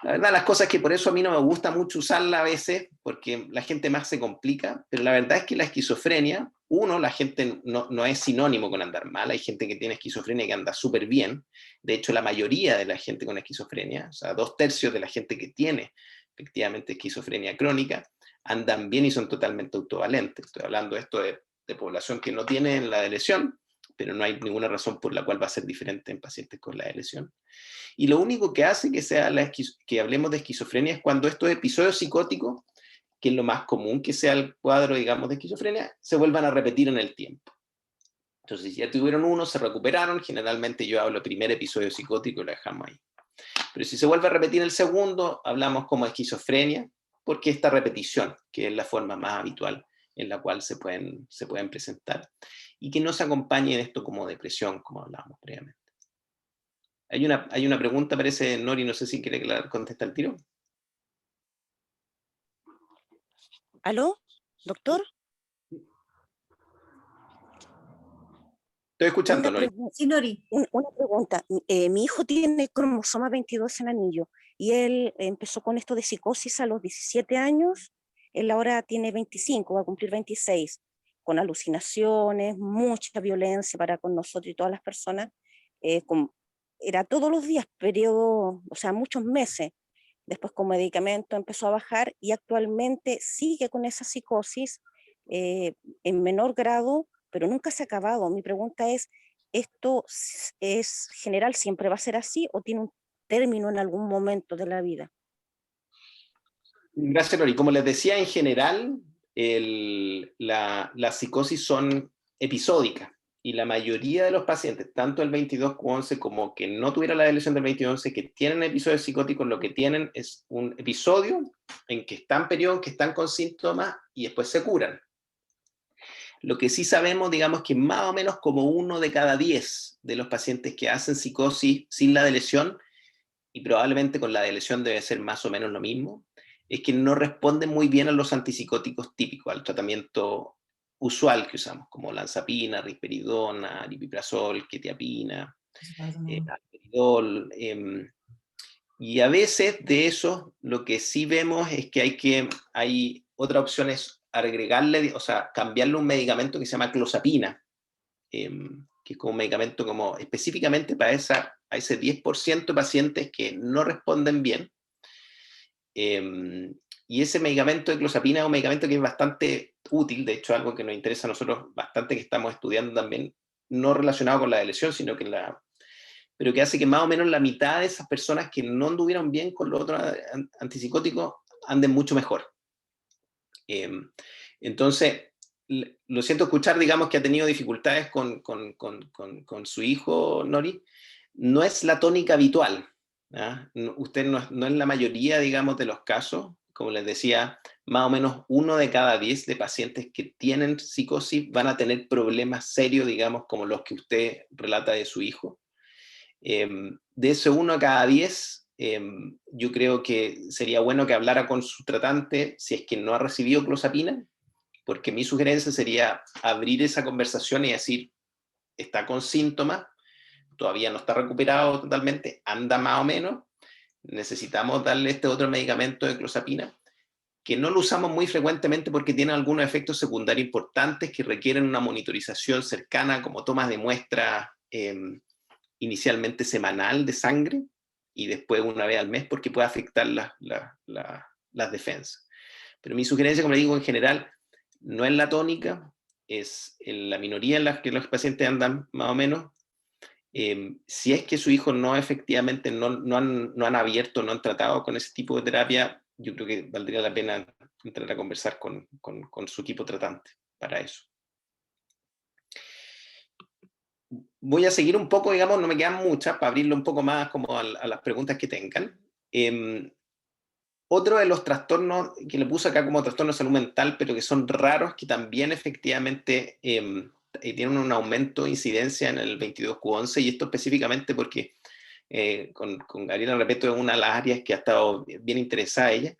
La verdad, las cosas es que por eso a mí no me gusta mucho usarla a veces, porque la gente más se complica, pero la verdad es que la esquizofrenia, la gente no es sinónimo con andar mal. Hay gente que tiene esquizofrenia que anda súper bien. De hecho, la mayoría de la gente con esquizofrenia, o sea, 2/3 de la gente que tiene efectivamente esquizofrenia crónica, andan bien y son totalmente autovalentes. Estoy hablando esto de población que no tiene la lesión, pero no hay ninguna razón por la cual va a ser diferente en pacientes con la lesión. Y lo único que hace que hablemos de esquizofrenia es cuando estos episodios psicóticos, que es lo más común que sea el cuadro, digamos, de esquizofrenia, se vuelvan a repetir en el tiempo. Entonces, si ya tuvieron uno, se recuperaron, generalmente yo hablo del primer episodio psicótico y lo dejamos ahí. Pero si se vuelve a repetir el segundo, hablamos como esquizofrenia, porque esta repetición, que es la forma más habitual en la cual se pueden presentar, y que no se acompañe en esto como depresión, como hablábamos previamente. Hay una pregunta, parece, Nori, no sé si quiere que la conteste al tiro. ¿Aló, doctor? Estoy escuchando, Nori. Sí, Nori. Una pregunta. Mi hijo tiene cromosoma 22 en anillo y él empezó con esto de psicosis a los 17 años. Él ahora tiene 25, va a cumplir 26, con alucinaciones, mucha violencia para con nosotros y todas las personas. Era todos los días, periodo, o sea, muchos meses. Después con medicamento empezó a bajar y actualmente sigue con esa psicosis en menor grado, pero nunca se ha acabado. Mi pregunta es, ¿esto es general, siempre va a ser así o tiene un término en algún momento de la vida? Gracias, Nori. Como les decía, en general, las psicosis son episódicas, y la mayoría de los pacientes, tanto el 22q11 como que no tuviera la lesión del 2211, que tienen episodios psicóticos, lo que tienen es un episodio en que están periodos, que están con síntomas y después se curan. Lo que sí sabemos, digamos, que más o menos como 1 de cada 10 de los pacientes que hacen psicosis sin la lesión, y probablemente con la lesión debe ser más o menos lo mismo, es que no responden muy bien a los antipsicóticos típicos, al tratamiento usual que usamos, como lanzapina, risperidona, aripiprazol, quetiapina, alperidol, y a veces de eso lo que sí vemos es que hay otra opción, es agregarle, o sea, cambiarle un medicamento que se llama clozapina, que es como un medicamento como específicamente para a ese 10% de pacientes que no responden bien. Y ese medicamento de clozapina es un medicamento que es bastante útil, de hecho algo que nos interesa a nosotros bastante, que estamos estudiando también, no relacionado con la lesión, sino que pero que hace que más o menos la mitad de esas personas que no anduvieron bien con los otros antipsicóticos anden mucho mejor. Entonces, lo siento escuchar, digamos, que ha tenido dificultades con su hijo, Nori. No es la tónica habitual, ¿eh? Usted no es la mayoría, digamos, de los casos. Como les decía, más o menos 1 de cada 10 de pacientes que tienen psicosis van a tener problemas serios, digamos, como los que usted relata de su hijo. De ese 1 a cada 10, yo creo que sería bueno que hablara con su tratante si es que no ha recibido clozapina, porque mi sugerencia sería abrir esa conversación y decir, está con síntomas, todavía no está recuperado totalmente, anda más o menos, necesitamos darle este otro medicamento de clozapina, que no lo usamos muy frecuentemente porque tiene algunos efectos secundarios importantes que requieren una monitorización cercana, como tomas de muestra inicialmente semanal de sangre y después una vez al mes, porque puede afectar las defensas. Pero mi sugerencia, como le digo, en general, no es la tónica, es en la minoría en la que los pacientes andan más o menos, Si es que su hijo no efectivamente no han abierto, no han tratado con ese tipo de terapia, yo creo que valdría la pena entrar a conversar con su equipo tratante para eso. Voy a seguir un poco, digamos, no me quedan muchas, para abrirlo un poco más como a las preguntas que tengan. Otro de los trastornos que le puse acá como trastorno de salud mental, pero que son raros, que también efectivamente tienen un aumento de incidencia en el 22Q11, y esto específicamente porque con Gabriela Repeto es una de las áreas que ha estado bien interesada ella,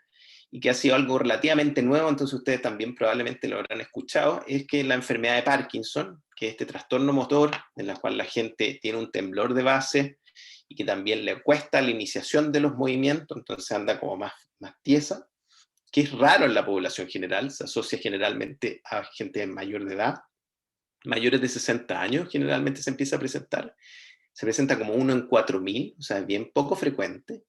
y que ha sido algo relativamente nuevo, entonces ustedes también probablemente lo habrán escuchado, es que la enfermedad de Parkinson, que es este trastorno motor, en la cual la gente tiene un temblor de base, y que también le cuesta la iniciación de los movimientos, entonces anda como más tiesa, que es raro en la población general, se asocia generalmente a gente mayor de edad, mayores de 60 años generalmente se empieza a presentar, se presenta como 1 en 4.000, o sea, es bien poco frecuente.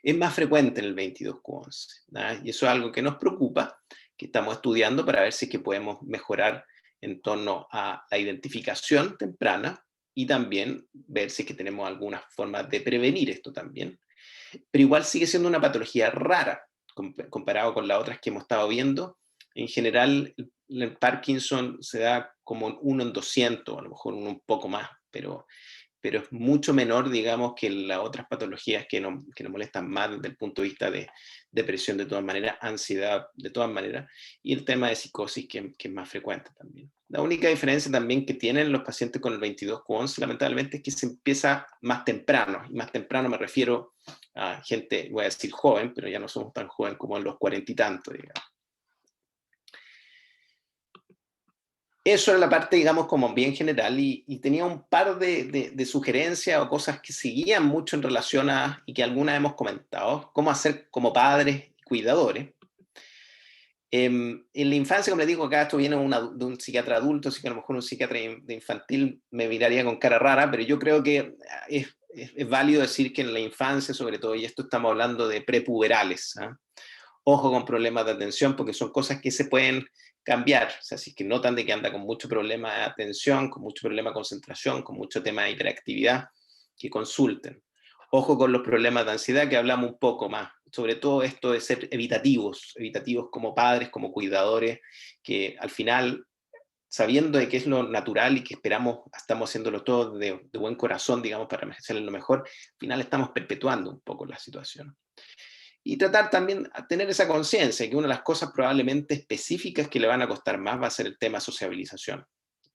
Es más frecuente en el 22Q11, ¿no? Y eso es algo que nos preocupa, que estamos estudiando para ver si es que podemos mejorar en torno a la identificación temprana y también ver si es que tenemos alguna forma de prevenir esto también. Pero igual sigue siendo una patología rara comparado con las otras que hemos estado viendo. En general, el Parkinson se da como 1 en 200, a lo mejor un poco más, pero es mucho menor, digamos, que las otras patologías que nos molestan más desde el punto de vista de depresión de todas maneras, ansiedad de todas maneras, y el tema de psicosis que es más frecuente también. La única diferencia también que tienen los pacientes con el 22Q11, lamentablemente, es que se empieza más temprano, y más temprano me refiero a gente, voy a decir joven, pero ya no somos tan jóvenes como en los 40 y tantos, digamos. Eso era la parte, digamos, como bien general, y tenía un par de sugerencias o cosas que seguían mucho en relación a, y que algunas hemos comentado, cómo hacer como padres y cuidadores. En la infancia, como les digo, acá esto viene de un psiquiatra adulto, así que a lo mejor un psiquiatra de infantil me miraría con cara rara, pero yo creo que es válido decir que en la infancia, sobre todo, y esto estamos hablando de prepuberales, ¿eh? Ojo con problemas de atención, porque son cosas que se pueden cambiar. O sea, si es que notan de que anda con mucho problema de atención, con mucho problema de concentración, con mucho tema de hiperactividad, que consulten. Ojo con los problemas de ansiedad, que hablamos un poco más. Sobre todo esto de ser evitativos como padres, como cuidadores, que al final, sabiendo de qué es lo natural y que estamos haciéndolo todo de buen corazón, digamos, para merecerle lo mejor, al final estamos perpetuando un poco la situación. Y tratar también de tener esa conciencia, que una de las cosas probablemente específicas que le van a costar más va a ser el tema sociabilización.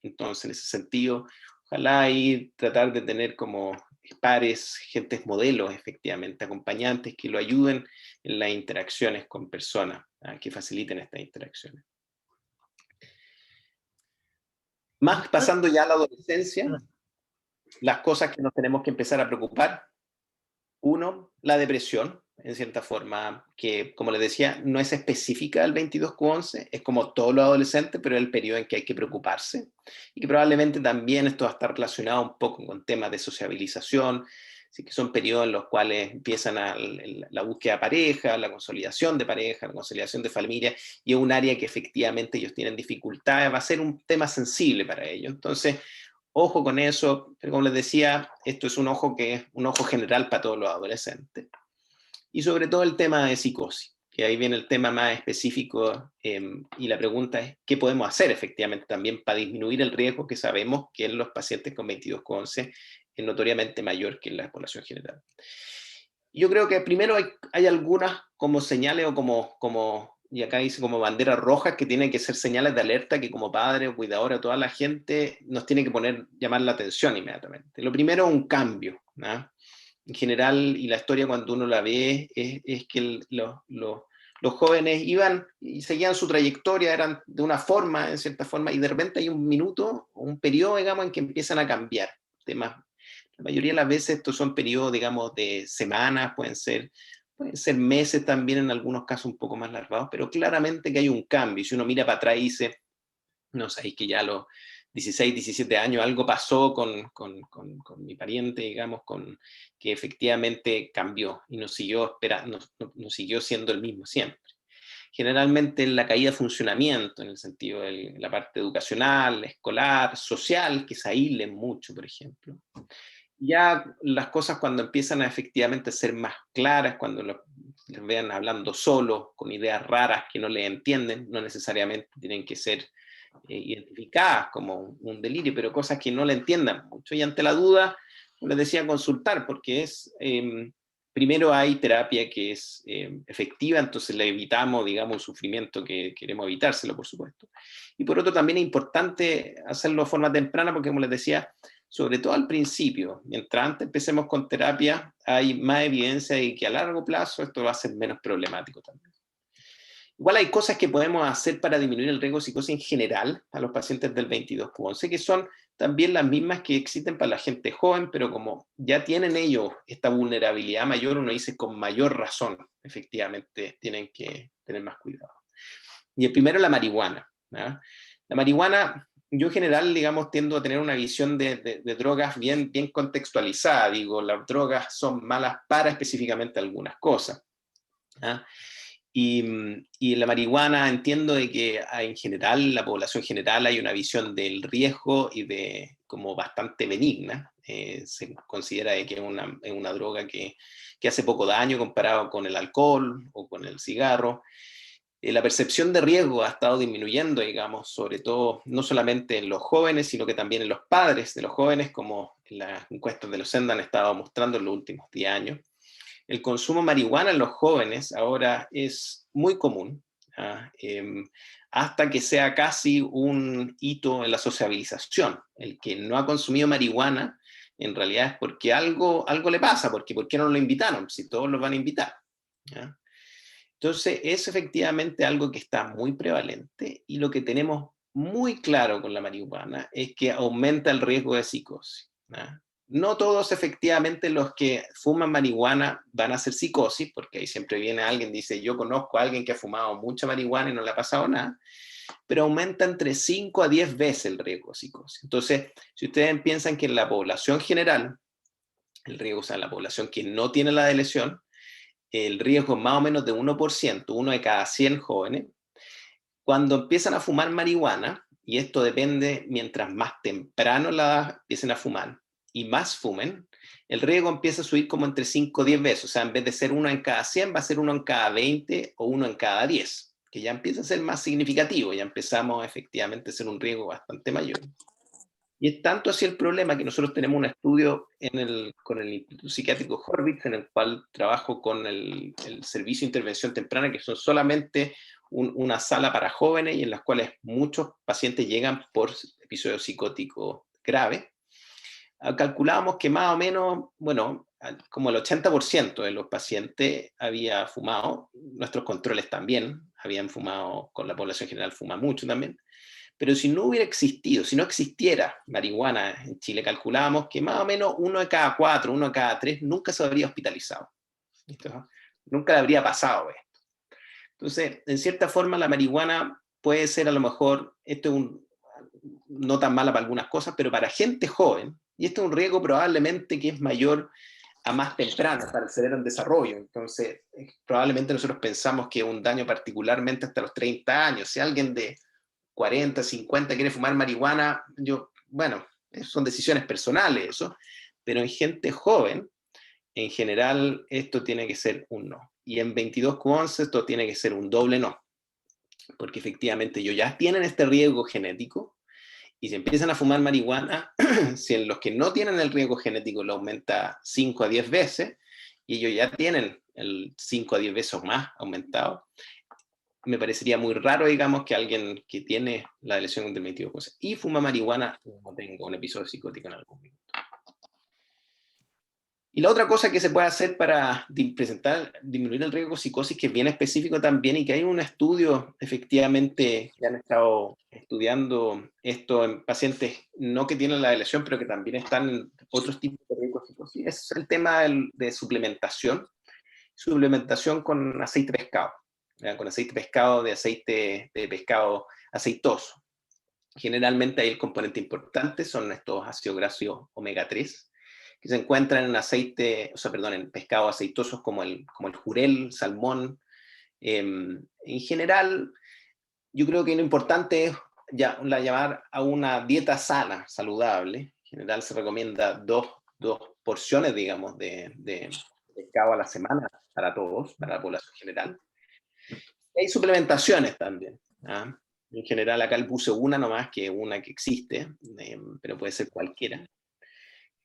Entonces, en ese sentido, ojalá ahí tratar de tener como pares, gentes modelos, efectivamente, acompañantes que lo ayuden en las interacciones con personas, que faciliten estas interacciones. Más pasando ya a la adolescencia, las cosas que nos tenemos que empezar a preocupar. Uno, la depresión, en cierta forma, que, como les decía, no es específica del 22Q11, es como todos los adolescentes, pero es el periodo en que hay que preocuparse. Y que probablemente también esto va a estar relacionado un poco con temas de sociabilización, así que son periodos en los cuales empiezan la búsqueda de pareja, la consolidación de pareja, la consolidación de familia, y es un área que efectivamente ellos tienen dificultades, va a ser un tema sensible para ellos. Entonces, ojo con eso, pero como les decía, esto es un ojo que es un ojo general para todos los adolescentes. Y sobre todo el tema de psicosis, que ahí viene el tema más específico, y la pregunta es, ¿qué podemos hacer efectivamente también para disminuir el riesgo que sabemos que en los pacientes con 22Q11 es notoriamente mayor que en la población general? Yo creo que primero hay algunas como señales o como y acá dice como banderas rojas que tienen que ser señales de alerta que como padre o cuidador a toda la gente nos tiene que llamar la atención inmediatamente. Lo primero es un cambio, ¿no? En general, y la historia cuando uno la ve, es que los jóvenes iban y seguían su trayectoria, eran de una forma, en cierta forma, y de repente hay un minuto, o un periodo, digamos, en que empiezan a cambiar temas. La mayoría de las veces estos son periodos, digamos, de semanas, pueden ser meses también, en algunos casos un poco más largados, pero claramente que hay un cambio. Y si uno mira para atrás y dice, no sé, que ya a los 16, 17 años algo pasó con mi pariente, digamos, que efectivamente cambió y no siguió siendo el mismo siempre. generalmente la caída de funcionamiento, en el sentido de la parte educacional, escolar, social, que se aíslen mucho, por ejemplo. Ya las cosas cuando empiezan a efectivamente ser más claras, cuando los vean hablando solos, con ideas raras que no les entienden, no necesariamente tienen que ser identificadas como un delirio, pero cosas que no le entiendan mucho. Y ante la duda, como les decía, consultar, porque primero hay terapia que es efectiva, entonces le evitamos, digamos, un sufrimiento que queremos evitárselo, por supuesto. Y por otro, también es importante hacerlo de forma temprana, porque como les decía, sobre todo al principio, mientras antes empecemos con terapia, hay más evidencia de que a largo plazo esto va a ser menos problemático también. Igual hay cosas que podemos hacer para disminuir el riesgo de psicosis en general a los pacientes del 22Q11, que son también las mismas que existen para la gente joven, pero como ya tienen ellos esta vulnerabilidad mayor, uno dice con mayor razón, efectivamente, tienen que tener más cuidado. Y el primero, la marihuana, ¿no? La marihuana, yo en general, digamos, tiendo a tener una visión de drogas bien contextualizada. Digo, las drogas son malas para específicamente algunas cosas, ¿no? Y la marihuana, entiendo de que en general, la población general, hay una visión del riesgo y de como bastante benigna. Se considera de que es una droga que hace poco daño comparado con el alcohol o con el cigarro. La percepción de riesgo ha estado disminuyendo, digamos, sobre todo, no solamente en los jóvenes, sino que también en los padres de los jóvenes, como las encuestas de los SENDA han estado mostrando en los últimos 10 años. El consumo de marihuana en los jóvenes ahora es muy común, hasta que sea casi un hito en la sociabilización. El que no ha consumido marihuana, en realidad es porque algo le pasa, porque ¿por qué no lo invitaron? Si todos los van a invitar, ¿ya? Entonces, es efectivamente algo que está muy prevalente, y lo que tenemos muy claro con la marihuana es que aumenta el riesgo de psicosis, ¿ya? No todos efectivamente los que fuman marihuana van a hacer psicosis, porque ahí siempre viene alguien y dice, yo conozco a alguien que ha fumado mucha marihuana y no le ha pasado nada, pero aumenta entre 5 a 10 veces el riesgo de psicosis. Entonces, si ustedes piensan que en la población general, el riesgo, o sea, en la población que no tiene la lesión, el riesgo es más o menos de 1%, uno de cada 100 jóvenes. Cuando empiezan a fumar marihuana, y esto depende mientras más temprano la empiecen a fumar y más fumen, el riesgo empieza a subir como entre 5 o 10 veces. O sea, en vez de ser uno en cada 100, va a ser uno en cada 20 o uno en cada 10, que ya empieza a ser más significativo, ya empezamos efectivamente a ser un riesgo bastante mayor. Y es tanto así el problema que nosotros tenemos un estudio con el Instituto Psiquiátrico Horvitz, en el cual trabajo con el Servicio de Intervención Temprana, que son solamente una sala para jóvenes y en las cuales muchos pacientes llegan por episodios psicóticos graves. Calculábamos que más o menos, bueno, como el 80% de los pacientes había fumado, nuestros controles también habían fumado, con la población general fuma mucho también. Pero si no hubiera existido, si no existiera marihuana en Chile, calculábamos que más o menos uno de cada 4, uno de cada 3 nunca se habría hospitalizado. ¿Listo? Nunca le habría pasado esto. Entonces, en cierta forma, la marihuana puede ser a lo mejor, no tan mala para algunas cosas, pero para gente joven, y esto es un riesgo probablemente que es mayor a más temprano, para el cerebro en desarrollo. Entonces, probablemente nosotros pensamos que un daño particularmente hasta los 30 años. Si alguien de 40, 50 quiere fumar marihuana, bueno, son decisiones personales eso, pero en gente joven, en general, esto tiene que ser un no. Y en 22Q11 esto tiene que ser un doble no, porque efectivamente ellos ya tienen este riesgo genético, y si empiezan a fumar marihuana, si en los que no tienen el riesgo genético lo aumenta 5 a 10 veces, y ellos ya tienen el 5 a 10 veces más aumentado, me parecería muy raro, digamos, que alguien que tiene la lesión del 22Q11 y fuma marihuana no tenga un episodio psicótico en algún minuto. Y la otra cosa que se puede hacer para disminuir el riesgo de psicosis, que es bien específico también, y que hay un estudio efectivamente que han estado estudiando esto en pacientes no que tienen la lesión, pero que también están en otros tipos de riesgo de psicosis, es el tema de suplementación con aceite de pescado. Con aceite de pescado, aceite de pescado aceitoso. Generalmente ahí el componente importante son estos ácidos grasos omega 3, que se encuentran en en pescados aceitosos como el jurel, salmón, En general, yo creo que lo importante es llamar a una dieta sana, saludable. En general se recomienda dos porciones, digamos, de pescado a la semana para todos, para la población general. Y hay suplementaciones también. ¿Ah? En general acá le puse una nomás, que una que existe, pero puede ser cualquiera.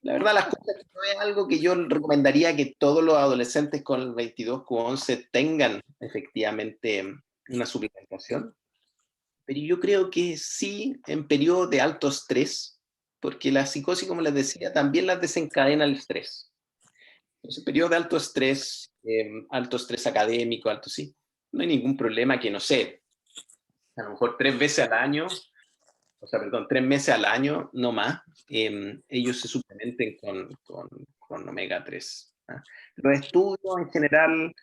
La verdad, las cosas que no es algo que yo recomendaría que todos los adolescentes con el 22q11 tengan efectivamente una suplementación, pero yo creo que sí en periodos de alto estrés, porque la psicosis, como les decía, también las desencadena el estrés. Entonces, periodo de alto estrés académico, sí, no hay ningún problema que, no sé, a lo mejor 3 veces al año, 3 meses al año, no más, ellos se suplementen con omega 3. ¿Ah? Los estudios en general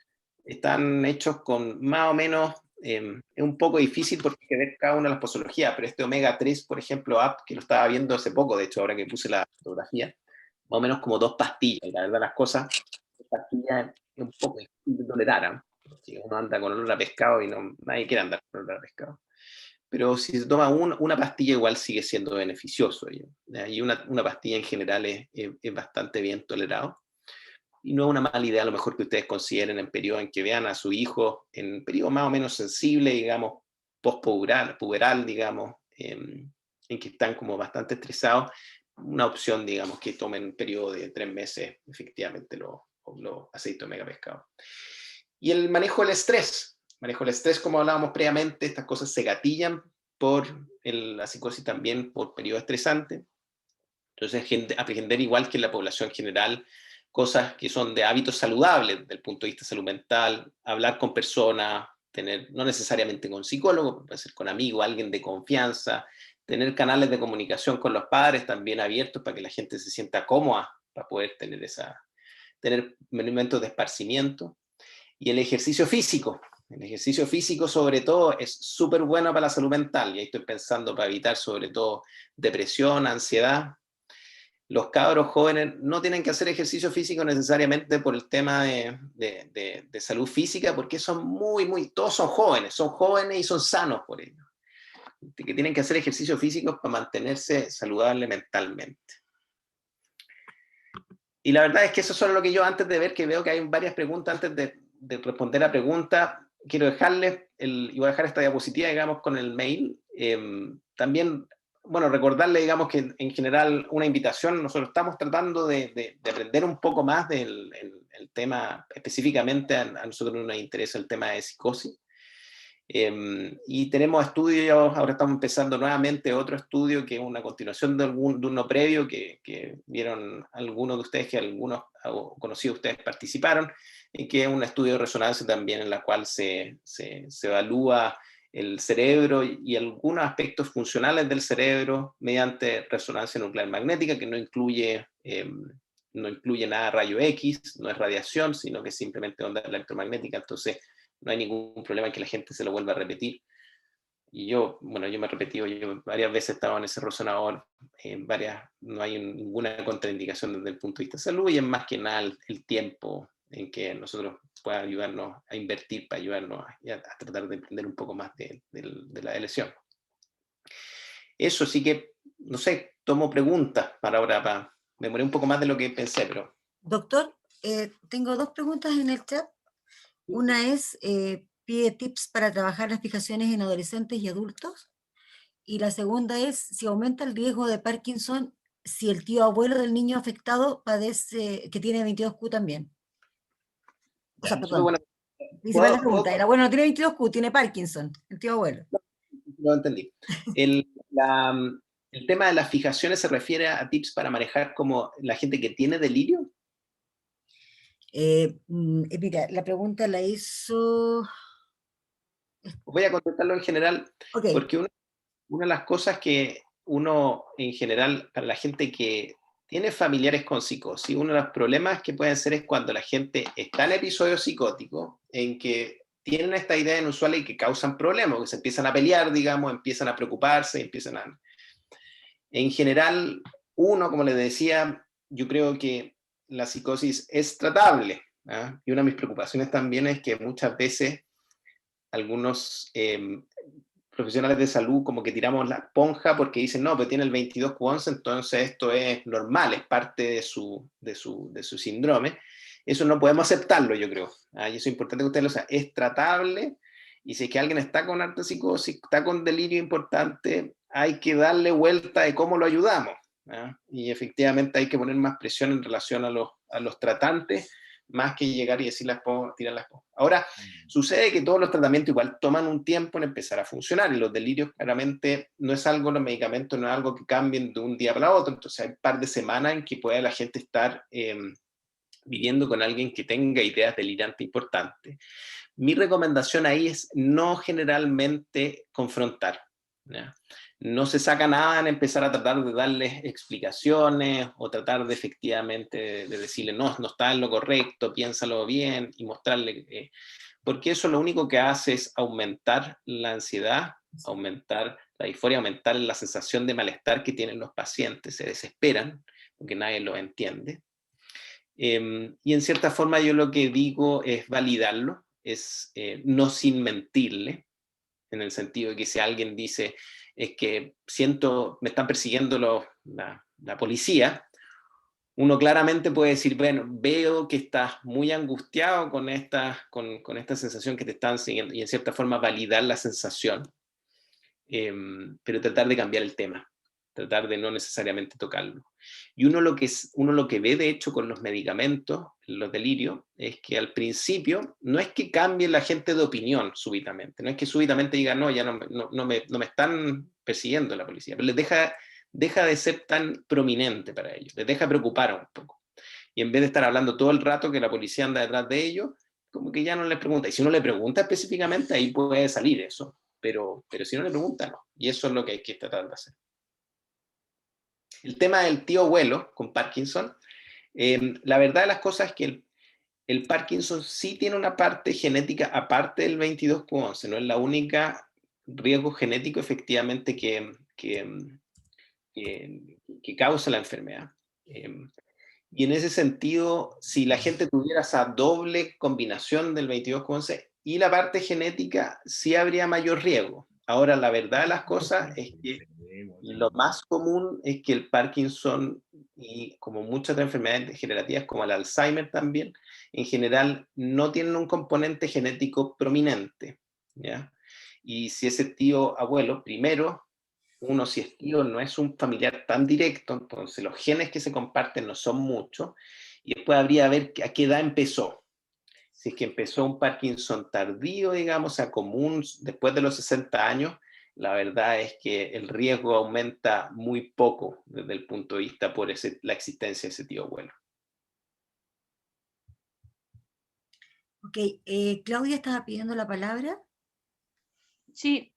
están hechos con más o menos, es un poco difícil porque hay que ver cada una de las posologías, pero este omega 3, por ejemplo, que lo estaba viendo hace poco, de hecho, ahora que puse la fotografía, más o menos como 2 pastillas, y la verdad las cosas, pastillas es un poco difícil de tolerar, porque uno anda con olor a pescado y nadie quiere andar con olor a pescado. Pero si se toma una pastilla igual sigue siendo beneficioso. Y una pastilla en general es bastante bien tolerado. Y no es una mala idea a lo mejor que ustedes consideren en periodo en que vean a su hijo, en periodo más o menos sensible, digamos, puberal, digamos, en que están como bastante estresados, una opción, digamos, que tomen un periodo de 3 meses, efectivamente, los aceites omega pescado. Y el manejo del estrés. Manejo del estrés, como hablábamos previamente, estas cosas se gatillan por la psicosis también, por periodo estresante. Entonces, aprender igual que en la población general, cosas que son de hábitos saludables desde el punto de vista de salud mental, hablar con personas, no necesariamente con psicólogo, puede ser con amigos, alguien de confianza, tener canales de comunicación con los padres también abiertos para que la gente se sienta cómoda para poder tener momentos de esparcimiento. Y el ejercicio físico. El ejercicio físico, sobre todo, es súper bueno para la salud mental. Y ahí estoy pensando para evitar, sobre todo, depresión, ansiedad. Los cabros jóvenes no tienen que hacer ejercicio físico necesariamente por el tema de salud física, porque todos son jóvenes y son sanos por ello. Que tienen que hacer ejercicio físico para mantenerse saludable mentalmente. Y la verdad es que eso es solo lo que yo, antes de ver que veo que hay varias preguntas, antes de responder a preguntas, quiero dejarles, y voy a dejar esta diapositiva, digamos, con el mail. También, bueno, recordarle, digamos, que en general una invitación, nosotros estamos tratando de aprender un poco más del el tema, específicamente a nosotros nos interesa el tema de psicosis. Y tenemos estudios, ahora estamos empezando nuevamente otro estudio que es una continuación de uno previo que vieron algunos de ustedes, que algunos conocidos de ustedes participaron, y que es un estudio de resonancia también en la cual se evalúa el cerebro y algunos aspectos funcionales del cerebro mediante resonancia nuclear magnética, que no incluye nada rayo X, no es radiación, sino que es simplemente onda electromagnética. Entonces no hay ningún problema en que la gente se lo vuelva a repetir. Y yo me he repetido, yo varias veces he estado en ese resonador, no hay ninguna contraindicación desde el punto de vista de salud, y es más que nada el tiempo en que nosotros pueda ayudarnos a invertir para ayudarnos a tratar de entender un poco más de la lesión. Eso sí que, no sé, tomo preguntas para ahora, me demoré un poco más de lo que pensé, pero... Doctor, tengo 2 preguntas en el chat. Una es, pide tips para trabajar las fijaciones en adolescentes y adultos. Y la segunda es, si aumenta el riesgo de Parkinson, si el tío abuelo del niño afectado padece, que tiene 22q también. O sea, perdón. Bueno, Dice la pregunta, el abuelo no tiene 22q, tiene Parkinson, el tío abuelo. No entendí. El tema de las fijaciones se refiere a tips para manejar como la gente que tiene delirio. Mira, la pregunta la hizo... Voy a contestarlo en general, Okay. porque una de las cosas que uno, en general, para la gente que tiene familiares con psicosis, uno de los problemas que pueden ser es cuando la gente está en episodios psicóticos, en que tienen esta idea inusual y que causan problemas, que se empiezan a pelear, digamos, empiezan a preocuparse, En general, como les decía, yo creo que la psicosis es tratable, ¿eh? Y una de mis preocupaciones también es que muchas veces algunos profesionales de salud como que tiramos la esponja porque dicen, no, pero tiene el 22q11, entonces esto es normal, es parte de su síndrome. Eso no podemos aceptarlo, yo creo. Y eso es importante que ustedes lo sepan. Es tratable, y si es que alguien está con alta psicosis, está con delirio importante, hay que darle vuelta de cómo lo ayudamos. Y efectivamente hay que poner más presión en relación a los tratantes, más que llegar y decir tirar la esponja. Ahora, sucede que todos los tratamientos igual toman un tiempo en empezar a funcionar, y los delirios claramente no es algo, los medicamentos no es algo que cambien de un día para otro, entonces hay un par de semanas en que puede la gente estar viviendo con alguien que tenga ideas delirantes importantes. Mi recomendación ahí es no generalmente confrontar, ¿ya? No se saca nada en empezar a tratar de darles explicaciones o tratar de efectivamente de decirle no está en lo correcto, piénsalo bien, y mostrarle, porque eso lo único que hace es aumentar la ansiedad, aumentar la disforia, aumentar la sensación de malestar que tienen los pacientes, se desesperan porque nadie los entiende. Y en cierta forma yo lo que digo es validarlo, es no sin mentirle, en el sentido de que si alguien dice, es que me están persiguiendo la policía, uno claramente puede decir, bueno, veo que estás muy angustiado con esta sensación que te están siguiendo, y en cierta forma validar la sensación, pero tratar de cambiar el tema, tratar de no necesariamente tocarlo. Y uno lo que ve, de hecho, con los medicamentos, los delirios, es que al principio no es que cambie la gente de opinión súbitamente, no es que súbitamente diga, no, ya no me están persiguiendo la policía, pero les deja de ser tan prominente para ellos, les deja preocupar un poco. Y en vez de estar hablando todo el rato que la policía anda detrás de ellos, como que ya no les pregunta. Y si uno le pregunta específicamente, ahí puede salir eso. Pero si no le pregunta, no. Y eso es lo que hay que tratar de hacer. El tema del tío abuelo con Parkinson, la verdad de las cosas es que el Parkinson sí tiene una parte genética aparte del 22q11, no es la única riesgo genético efectivamente que causa la enfermedad. Y en ese sentido, si la gente tuviera esa doble combinación del 22q11 y la parte genética, sí habría mayor riesgo. Ahora, la verdad de las cosas es que lo más común es que el Parkinson, y como muchas otras enfermedades degenerativas como el Alzheimer también, en general no tienen un componente genético prominente, ¿ya? Y si ese tío abuelo, primero, uno si es tío no es un familiar tan directo, entonces los genes que se comparten no son muchos, y después habría que ver a qué edad empezó. Si es que empezó un Parkinson tardío, digamos, o sea, común después de los 60 años, la verdad es que el riesgo aumenta muy poco desde el punto de vista por la existencia de ese tío abuelo. Ok, Claudia estaba pidiendo la palabra. Sí,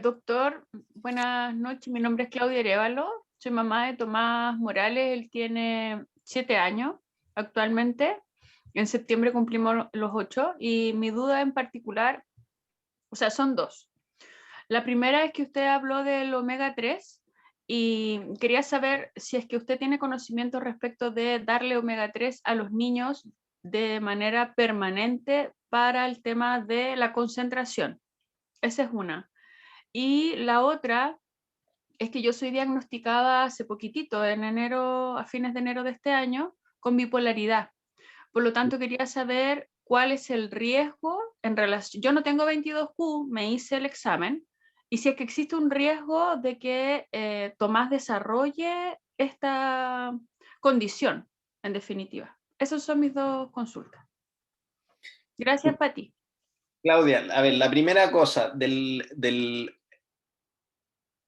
doctor, buenas noches. Mi nombre es Claudia Arévalo. Soy mamá de Tomás Morales. Él tiene 7 años actualmente. En septiembre cumplimos los 8. Y mi duda en particular, o sea, son dos. La primera es que usted habló del omega 3 y quería saber si es que usted tiene conocimiento respecto de darle omega 3 a los niños de manera permanente para el tema de la concentración. Esa es una. Y la otra es que yo soy diagnosticada hace poquitito, en enero, a fines de enero de este año, con bipolaridad. Por lo tanto, quería saber cuál es el riesgo en relación. Yo no tengo 22q, me hice el examen, y si es que existe un riesgo de que Tomás desarrolle esta condición, en definitiva. Esas son mis dos consultas. Gracias, Pati. Claudia, a ver, la primera cosa,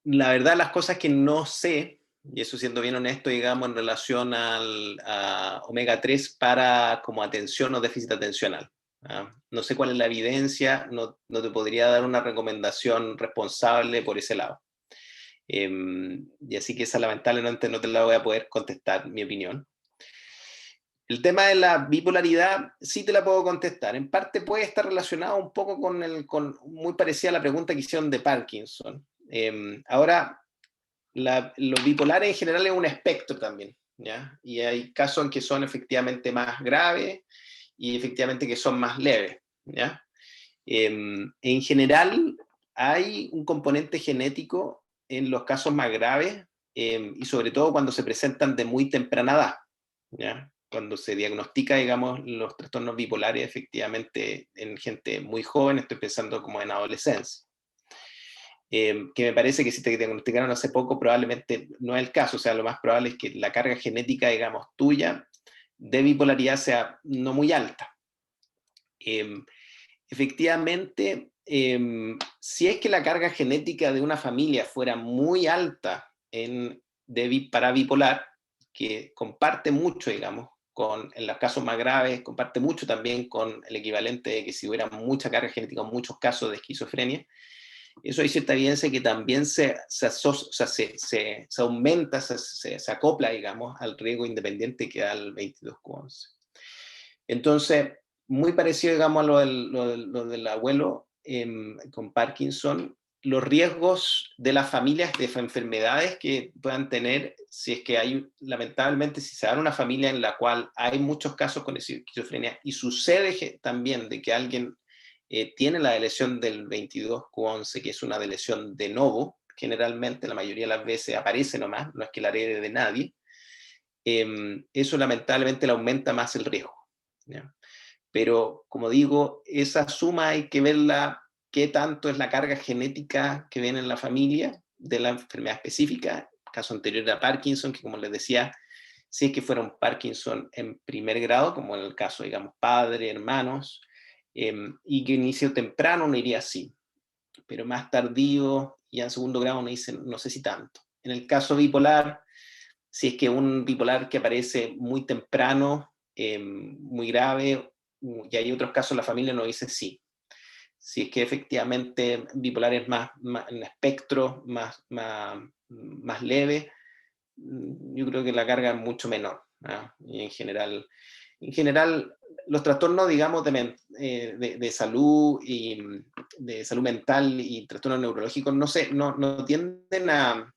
la verdad las cosas que no sé, y eso siendo bien honesto, digamos, en relación a omega 3 para como atención o déficit atencional. No sé cuál es la evidencia, no te podría dar una recomendación responsable por ese lado. Y así que esa lamentablemente no te la voy a poder contestar, mi opinión. El tema de la bipolaridad sí te la puedo contestar. En parte puede estar relacionado un poco muy parecida a la pregunta que hicieron de Parkinson. Ahora, los bipolares en general es un espectro también, ¿ya? Y hay casos en que son efectivamente más graves y efectivamente que son más leves, ¿ya? En general, hay un componente genético en los casos más graves, y sobre todo cuando se presentan de muy temprana edad, ¿ya? Cuando se diagnostica, digamos, los trastornos bipolares efectivamente en gente muy joven, estoy pensando como en adolescencia. Que me parece que si te diagnosticaron hace poco, probablemente no es el caso, o sea, lo más probable es que la carga genética, digamos, tuya de bipolaridad sea no muy alta. Efectivamente, si es que la carga genética de una familia fuera muy alta para bipolar, que comparte mucho, digamos, en los casos más graves, comparte mucho también con el equivalente de que si hubiera mucha carga genética en muchos casos de esquizofrenia, eso hay cierta evidencia que también se aumenta, se acopla, digamos, al riesgo independiente que da el 22q11. Entonces, muy parecido, digamos, a lo del abuelo con Parkinson, los riesgos de las familias de enfermedades que puedan tener, si es que hay, lamentablemente, si se da una familia en la cual hay muchos casos con esquizofrenia y sucede también de que alguien tiene la lesión del 22q11, que es una lesión de novo, generalmente la mayoría de las veces aparece nomás, no es que la herede de nadie, eso lamentablemente le aumenta más el riesgo, ¿ya? Pero, como digo, esa suma hay que verla, qué tanto es la carga genética que viene en la familia de la enfermedad específica, caso anterior a Parkinson, que como les decía, si es que fuera un Parkinson en primer grado, como en el caso, digamos, padre, hermanos, y que inicio temprano no iría así, pero más tardío, ya en segundo grado no sé si tanto. En el caso bipolar, si es que un bipolar que aparece muy temprano, muy grave, y hay otros casos, la familia nos dice sí. Si es que efectivamente bipolar es más en espectro, más leve, yo creo que la carga es mucho menor, ¿no? Y en general, los trastornos, digamos, de salud y de salud mental y trastornos neurológicos no tienden a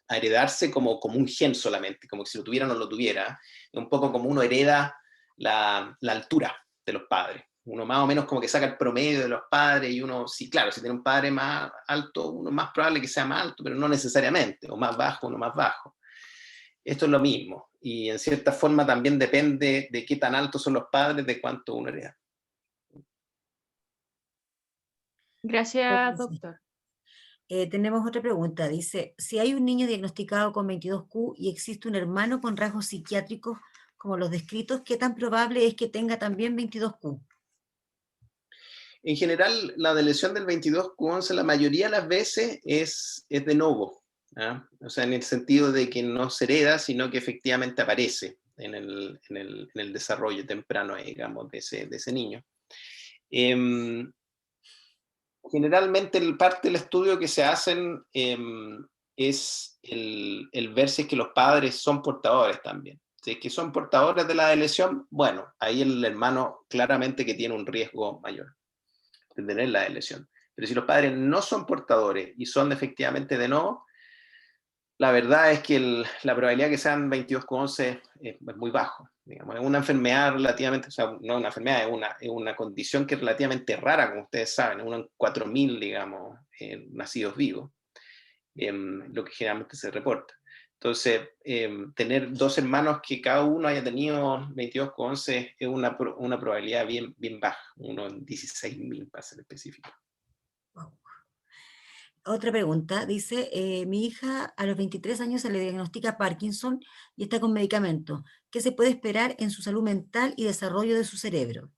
heredarse como un gen solamente, como que si lo tuviera o no lo tuviera. Es un poco como uno hereda la altura de los padres. Uno más o menos como que saca el promedio de los padres y uno, sí, claro, si tiene un padre más alto, uno es más probable que sea más alto, pero no necesariamente, o más bajo, uno más bajo. Esto es lo mismo, y en cierta forma también depende de qué tan altos son los padres, de cuánto uno hereda. Gracias, doctor. Tenemos otra pregunta. Dice, si hay un niño diagnosticado con 22q y existe un hermano con rasgos psiquiátricos como los descritos, ¿qué tan probable es que tenga también 22q? En general, la lesión del 22q11 la mayoría de las veces es de novo, ¿ah? O sea, en el sentido de que no se hereda, sino que efectivamente aparece en el desarrollo temprano, digamos, de ese niño. Generalmente parte del estudio que se hacen es el ver si es que los padres son portadores también. Si es que son portadores de la lesión, bueno, ahí el hermano claramente que tiene un riesgo mayor de tener la lesión. Pero si los padres no son portadores y son efectivamente de no, la verdad es que la probabilidad que sean 22q11 es muy bajo. Digamos, es una enfermedad relativamente, o sea, no una enfermedad, es una condición que es relativamente rara, como ustedes saben, es uno en 4.000, digamos, nacidos vivos, lo que generalmente se reporta. Entonces, tener dos hermanos que cada uno haya tenido 22q11 es una probabilidad bien baja, uno en 16.000 para ser específico. Wow. Otra pregunta, dice, mi hija a los 23 años se le diagnostica Parkinson y está con medicamentos. ¿Qué se puede esperar en su salud mental y desarrollo de su cerebro?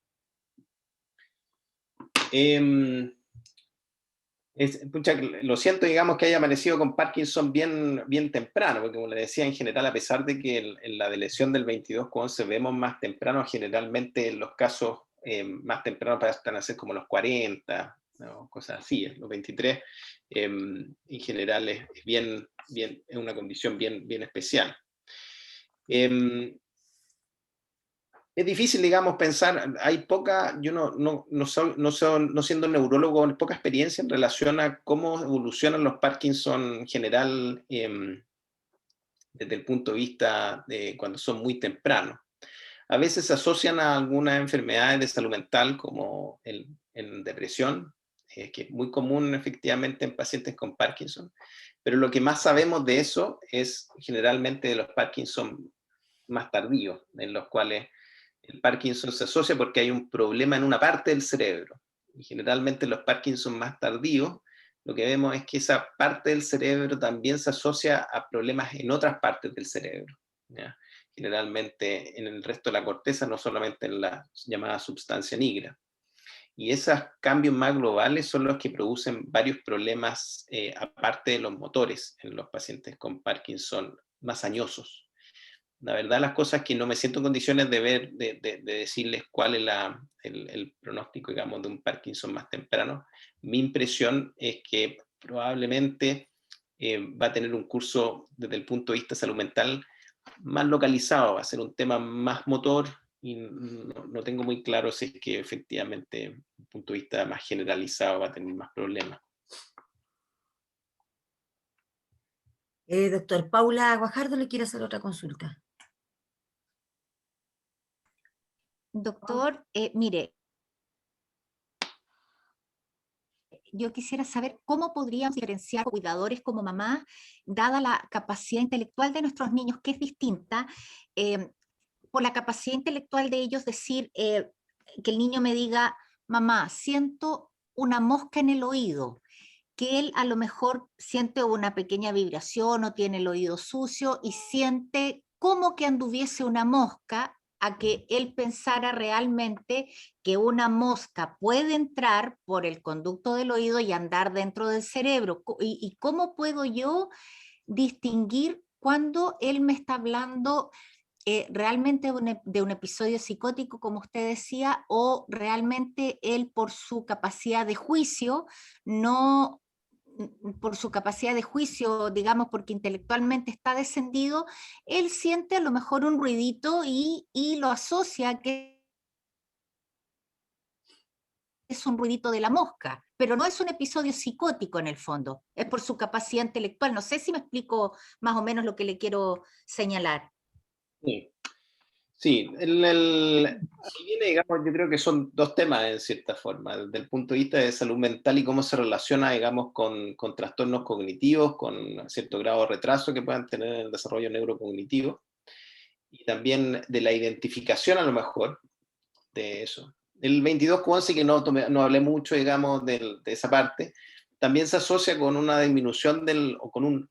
Pucha, lo siento, digamos, que haya amanecido con Parkinson bien temprano, porque como le decía, en general, a pesar de que en la lesión del 22q11 vemos más temprano, generalmente en los casos más tempranos pasan a ser como los 40, ¿no? Cosas así, los 23, en general es una condición bien especial. Es difícil, digamos, pensar, yo no siendo neurólogo, poca experiencia en relación a cómo evolucionan los Parkinson en general desde el punto de vista de cuando son muy tempranos. A veces se asocian a algunas enfermedades de salud mental como en depresión, que es muy común efectivamente en pacientes con Parkinson, pero lo que más sabemos de eso es generalmente de los Parkinson más tardíos, en los cuales el Parkinson se asocia porque hay un problema en una parte del cerebro. Y generalmente los Parkinson más tardíos, lo que vemos es que esa parte del cerebro también se asocia a problemas en otras partes del cerebro, ¿ya? Generalmente en el resto de la corteza, no solamente en la llamada substancia nigra. Y esos cambios más globales son los que producen varios problemas, aparte de los motores, en los pacientes con Parkinson más añosos. La verdad, las cosas que no me siento en condiciones de decirles cuál es el pronóstico, digamos, de un Parkinson más temprano. Mi impresión es que probablemente va a tener un curso desde el punto de vista de salud mental más localizado, va a ser un tema más motor, y no tengo muy claro si es que efectivamente, desde un punto de vista más generalizado, va a tener más problemas. Doctor Paula Guajardo le quiere hacer otra consulta. Doctor, mire, yo quisiera saber cómo podríamos diferenciar cuidadores como mamá, dada la capacidad intelectual de nuestros niños, que es distinta, por la capacidad intelectual de ellos decir, que el niño me diga, mamá, siento una mosca en el oído, que él a lo mejor siente una pequeña vibración o tiene el oído sucio y siente como que anduviese una mosca, a que él pensara realmente que una mosca puede entrar por el conducto del oído y andar dentro del cerebro. ¿Y cómo puedo yo distinguir cuando él me está hablando realmente de un episodio psicótico, como usted decía, o realmente él por su capacidad de juicio por su capacidad de juicio, digamos, porque intelectualmente está descendido, él siente a lo mejor un ruidito y lo asocia a que es un ruidito de la mosca, pero no es un episodio psicótico en el fondo, es por su capacidad intelectual. No sé si me explico más o menos lo que le quiero señalar. Sí. Sí, aquí viene, digamos, yo creo que son dos temas en cierta forma, desde el punto de vista de salud mental y cómo se relaciona, digamos, con trastornos cognitivos, con cierto grado de retraso que puedan tener en el desarrollo neurocognitivo, y también de la identificación a lo mejor de eso. El 22q11, que no hablé mucho, digamos, de esa parte, también se asocia con una disminución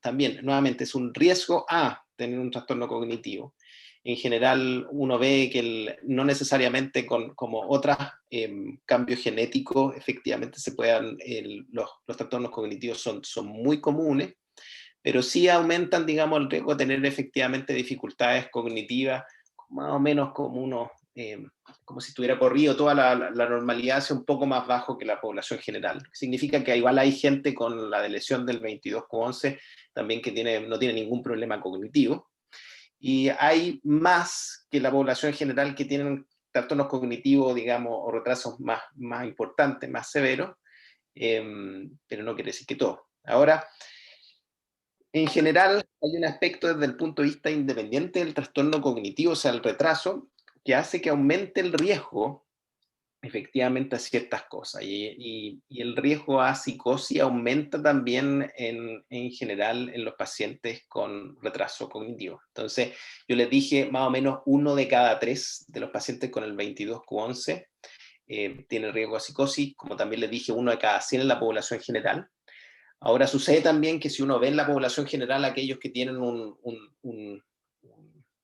también, nuevamente, es un riesgo a tener un trastorno cognitivo. En general, uno ve que no necesariamente como otros cambios genéticos, efectivamente los trastornos cognitivos son muy comunes, pero sí aumentan, digamos, el riesgo de tener efectivamente dificultades cognitivas, más o menos como si estuviera corrido toda la normalidad, hacia un poco más bajo que la población general. Significa que igual hay gente con la lesión del 22q11 también que no tiene ningún problema cognitivo, y hay más que la población general que tienen trastornos cognitivos, digamos, o retrasos más importantes, más severos, pero no quiere decir que todo. Ahora, en general, hay un aspecto desde el punto de vista independiente del trastorno cognitivo, o sea, el retraso, que hace que aumente el riesgo, efectivamente, a ciertas cosas. Y el riesgo a psicosis aumenta también en general en los pacientes con retraso cognitivo. Entonces, yo les dije, más o menos 1 de cada 3 de los pacientes con el 22q11 tiene riesgo a psicosis, como también les dije, 1 de cada 100 en la población general. Ahora sucede también que si uno ve en la población general aquellos que tienen un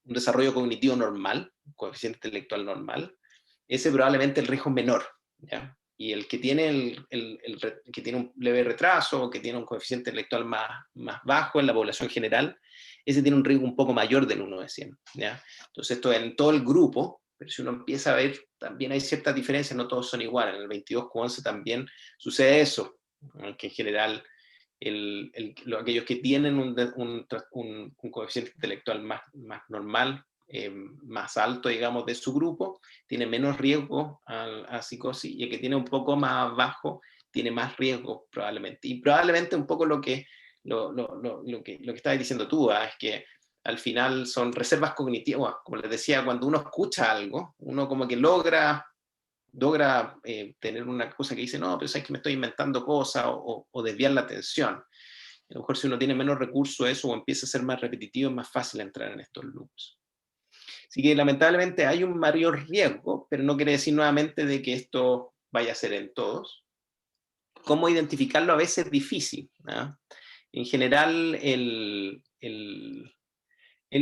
desarrollo cognitivo normal, un coeficiente intelectual normal, ese probablemente el riesgo es menor, ¿ya? Y el que tiene, que tiene un leve retraso o que tiene un coeficiente intelectual más bajo en la población general, ese tiene un riesgo un poco mayor del 1 de 100, ¿ya? Entonces esto en todo el grupo, pero si uno empieza a ver, también hay ciertas diferencias, no todos son iguales. En el 22q11 también sucede eso, que en general aquellos que tienen un coeficiente intelectual más normal, más alto, digamos, de su grupo, tiene menos riesgo a psicosis, y el que tiene un poco más bajo tiene más riesgo probablemente. Y probablemente un poco lo que estabas diciendo tú, es que al final son reservas cognitivas, como les decía, cuando uno escucha algo, uno como que logra tener una cosa que dice, no, pero sabes que me estoy inventando cosas, o desviar la atención. A lo mejor si uno tiene menos recursos eso, o empieza a ser más repetitivo, es más fácil entrar en estos loops. Así que lamentablemente hay un mayor riesgo, pero no quiere decir nuevamente de que esto vaya a ser en todos. ¿Cómo identificarlo? A veces es difícil, ¿no? En general, en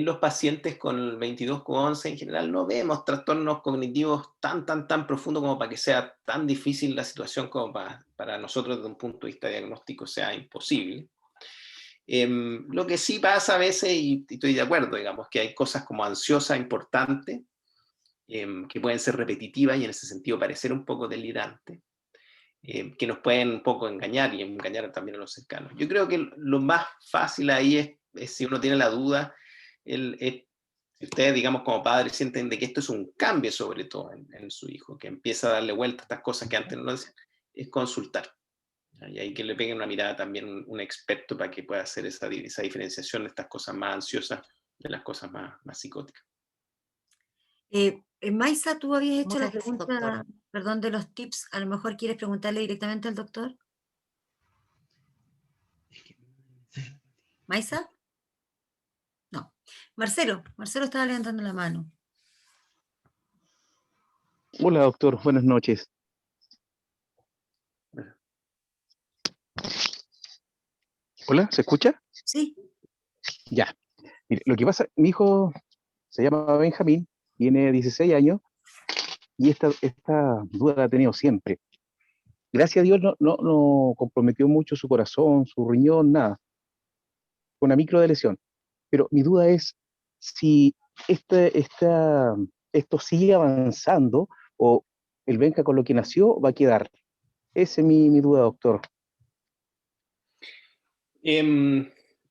los pacientes con el 22Q11, en general no vemos trastornos cognitivos tan profundos como para que sea tan difícil la situación como para nosotros desde un punto de vista diagnóstico sea imposible. Lo que sí pasa a veces, y estoy de acuerdo, digamos, que hay cosas como ansiosas importantes, que pueden ser repetitivas y en ese sentido parecer un poco delirantes, que nos pueden un poco engañar y engañar también a los cercanos. Yo creo que lo más fácil ahí es si uno tiene la duda, si ustedes, digamos, como padres sienten de que esto es un cambio sobre todo en su hijo, que empieza a darle vuelta a estas cosas que antes no lo hacían, es consultar. Y ahí que le peguen una mirada también un experto para que pueda hacer esa diferenciación de estas cosas más ansiosas de las cosas más psicóticas. Maisa, tú habías hecho la Muchas gracias, pregunta, doctor. perdón, de los tips. A lo mejor quieres preguntarle directamente al doctor. ¿Maisa? No. Marcelo estaba levantando la mano. Hola, doctor. Buenas noches. Hola, ¿se escucha? Sí. Ya. Mire, lo que pasa, mi hijo se llama Benjamín, tiene 16 años y esta duda la ha tenido siempre. Gracias a Dios no comprometió mucho su corazón, su riñón, nada. Una microdeleción. Pero mi duda es si esto sigue avanzando o el Benja con lo que nació va a quedar. Esa es mi duda, doctor.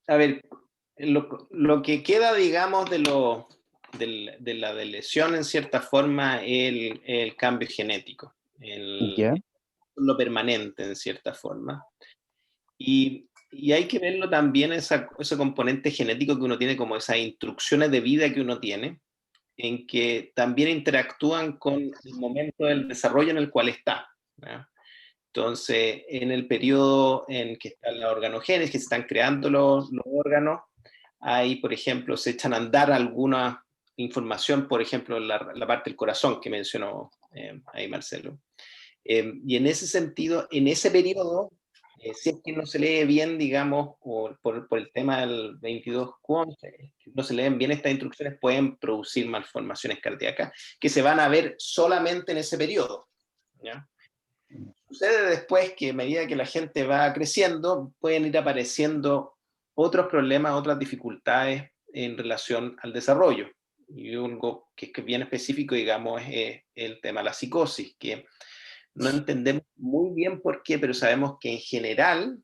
A ver, lo que queda, digamos, de la lesión en cierta forma es el cambio genético, ¿Ya? lo permanente en cierta forma. Y hay que verlo también, ese componente genético que uno tiene, como esas instrucciones de vida que uno tiene, en que también interactúan con el momento del desarrollo en el cual está, ¿no? Entonces, en el periodo en que está la organogénesis, que se están creando los órganos, ahí, por ejemplo, se echan a andar alguna información, por ejemplo, la parte del corazón que mencionó ahí Marcelo. Y en ese sentido, en ese periodo, si es que no se lee bien, digamos, por el tema del 22Q11, no se leen bien estas instrucciones, pueden producir malformaciones cardíacas que se van a ver solamente en ese periodo, ¿ya? Sucede después que a medida que la gente va creciendo, pueden ir apareciendo otros problemas, otras dificultades en relación al desarrollo. Y algo que es bien específico, digamos, es el tema de la psicosis, que no entendemos muy bien por qué, pero sabemos que en general,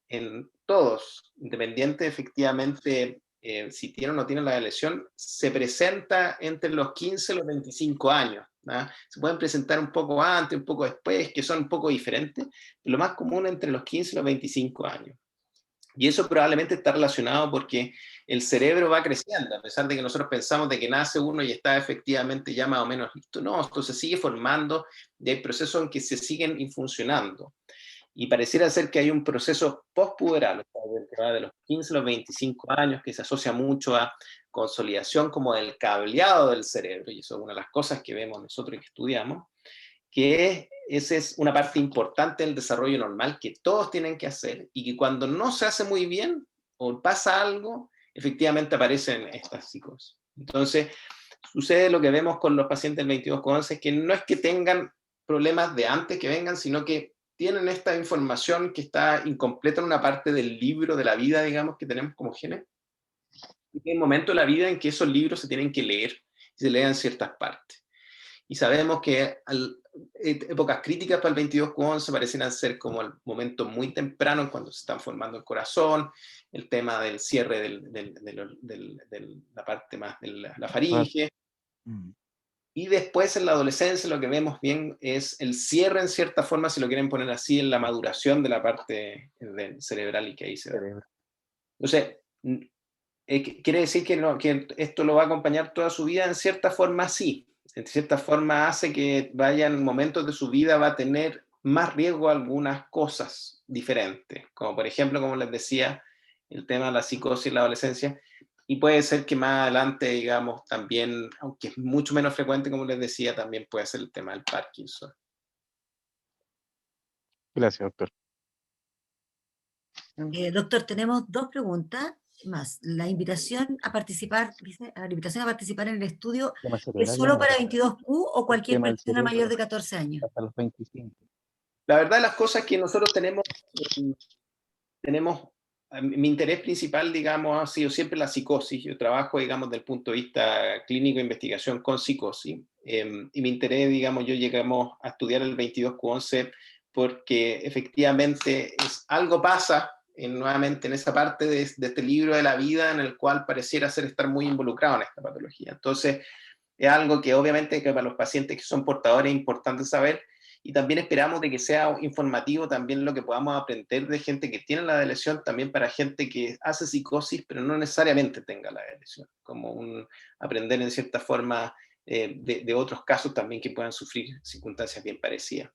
en todos, independiente efectivamente si tienen o no tienen la lesión, se presenta entre los 15 y los 25 años. ¿No? Se pueden presentar un poco antes, un poco después, que son un poco diferentes, pero lo más común entre los 15 y los 25 años. Y eso probablemente está relacionado porque el cerebro va creciendo, a pesar de que nosotros pensamos de que nace uno y está efectivamente ya más o menos listo. No, esto se sigue formando y hay procesos en que se siguen funcionando. Y pareciera ser que hay un proceso postpuberal, que va de los 15 a los 25 años, que se asocia mucho a consolidación como del cableado del cerebro, y eso es una de las cosas que vemos nosotros y que estudiamos, que esa es una parte importante del desarrollo normal que todos tienen que hacer, y que cuando no se hace muy bien o pasa algo, efectivamente aparecen estas psicosis. Entonces, sucede lo que vemos con los pacientes del 22Q11, es que no es que tengan problemas de antes que vengan, sino que tienen esta información que está incompleta en una parte del libro de la vida, digamos, que tenemos como genes. Y hay un momento de la vida en que esos libros se tienen que leer, y se leen ciertas partes. Y sabemos que épocas críticas para el 22Q11 parecen ser como el momento muy temprano, cuando se están formando el corazón, el tema del cierre de la parte más de la faringe. Y después en la adolescencia lo que vemos bien es el cierre en cierta forma, si lo quieren poner así, en la maduración de la parte cerebral y que ahí se da. Entonces, quiere decir que, que esto lo va a acompañar toda su vida. En cierta forma sí, en cierta forma hace que vayan momentos de su vida, va a tener más riesgo a algunas cosas diferentes, como por ejemplo, como les decía, el tema de la psicosis en la adolescencia, y puede ser que más adelante, digamos, también, aunque es mucho menos frecuente, como les decía, también puede ser el tema del Parkinson. Gracias, doctor. Doctor, tenemos dos preguntas más. La invitación a participar, dice, la invitación a participar en el estudio, Tema ¿es cerebral, solo no, para 22Q o el cualquier tema del persona mayor cerebro de 14 años? hasta los 25. La verdad de las cosas que nosotros tenemos, mi interés principal, digamos, ha sido siempre la psicosis. Yo trabajo, digamos, desde el punto de vista clínico de investigación con psicosis. Y mi interés, digamos, yo llegamos a estudiar el 22Q11 porque efectivamente algo pasa nuevamente en esa parte de este libro de la vida en el cual pareciera ser estar muy involucrado en esta patología. Entonces, es algo que obviamente que para los pacientes que son portadores es importante saber, y también esperamos de que sea informativo también lo que podamos aprender de gente que tiene la lesión, también para gente que hace psicosis, pero no necesariamente tenga la lesión, como aprender en cierta forma de otros casos también que puedan sufrir circunstancias bien parecidas.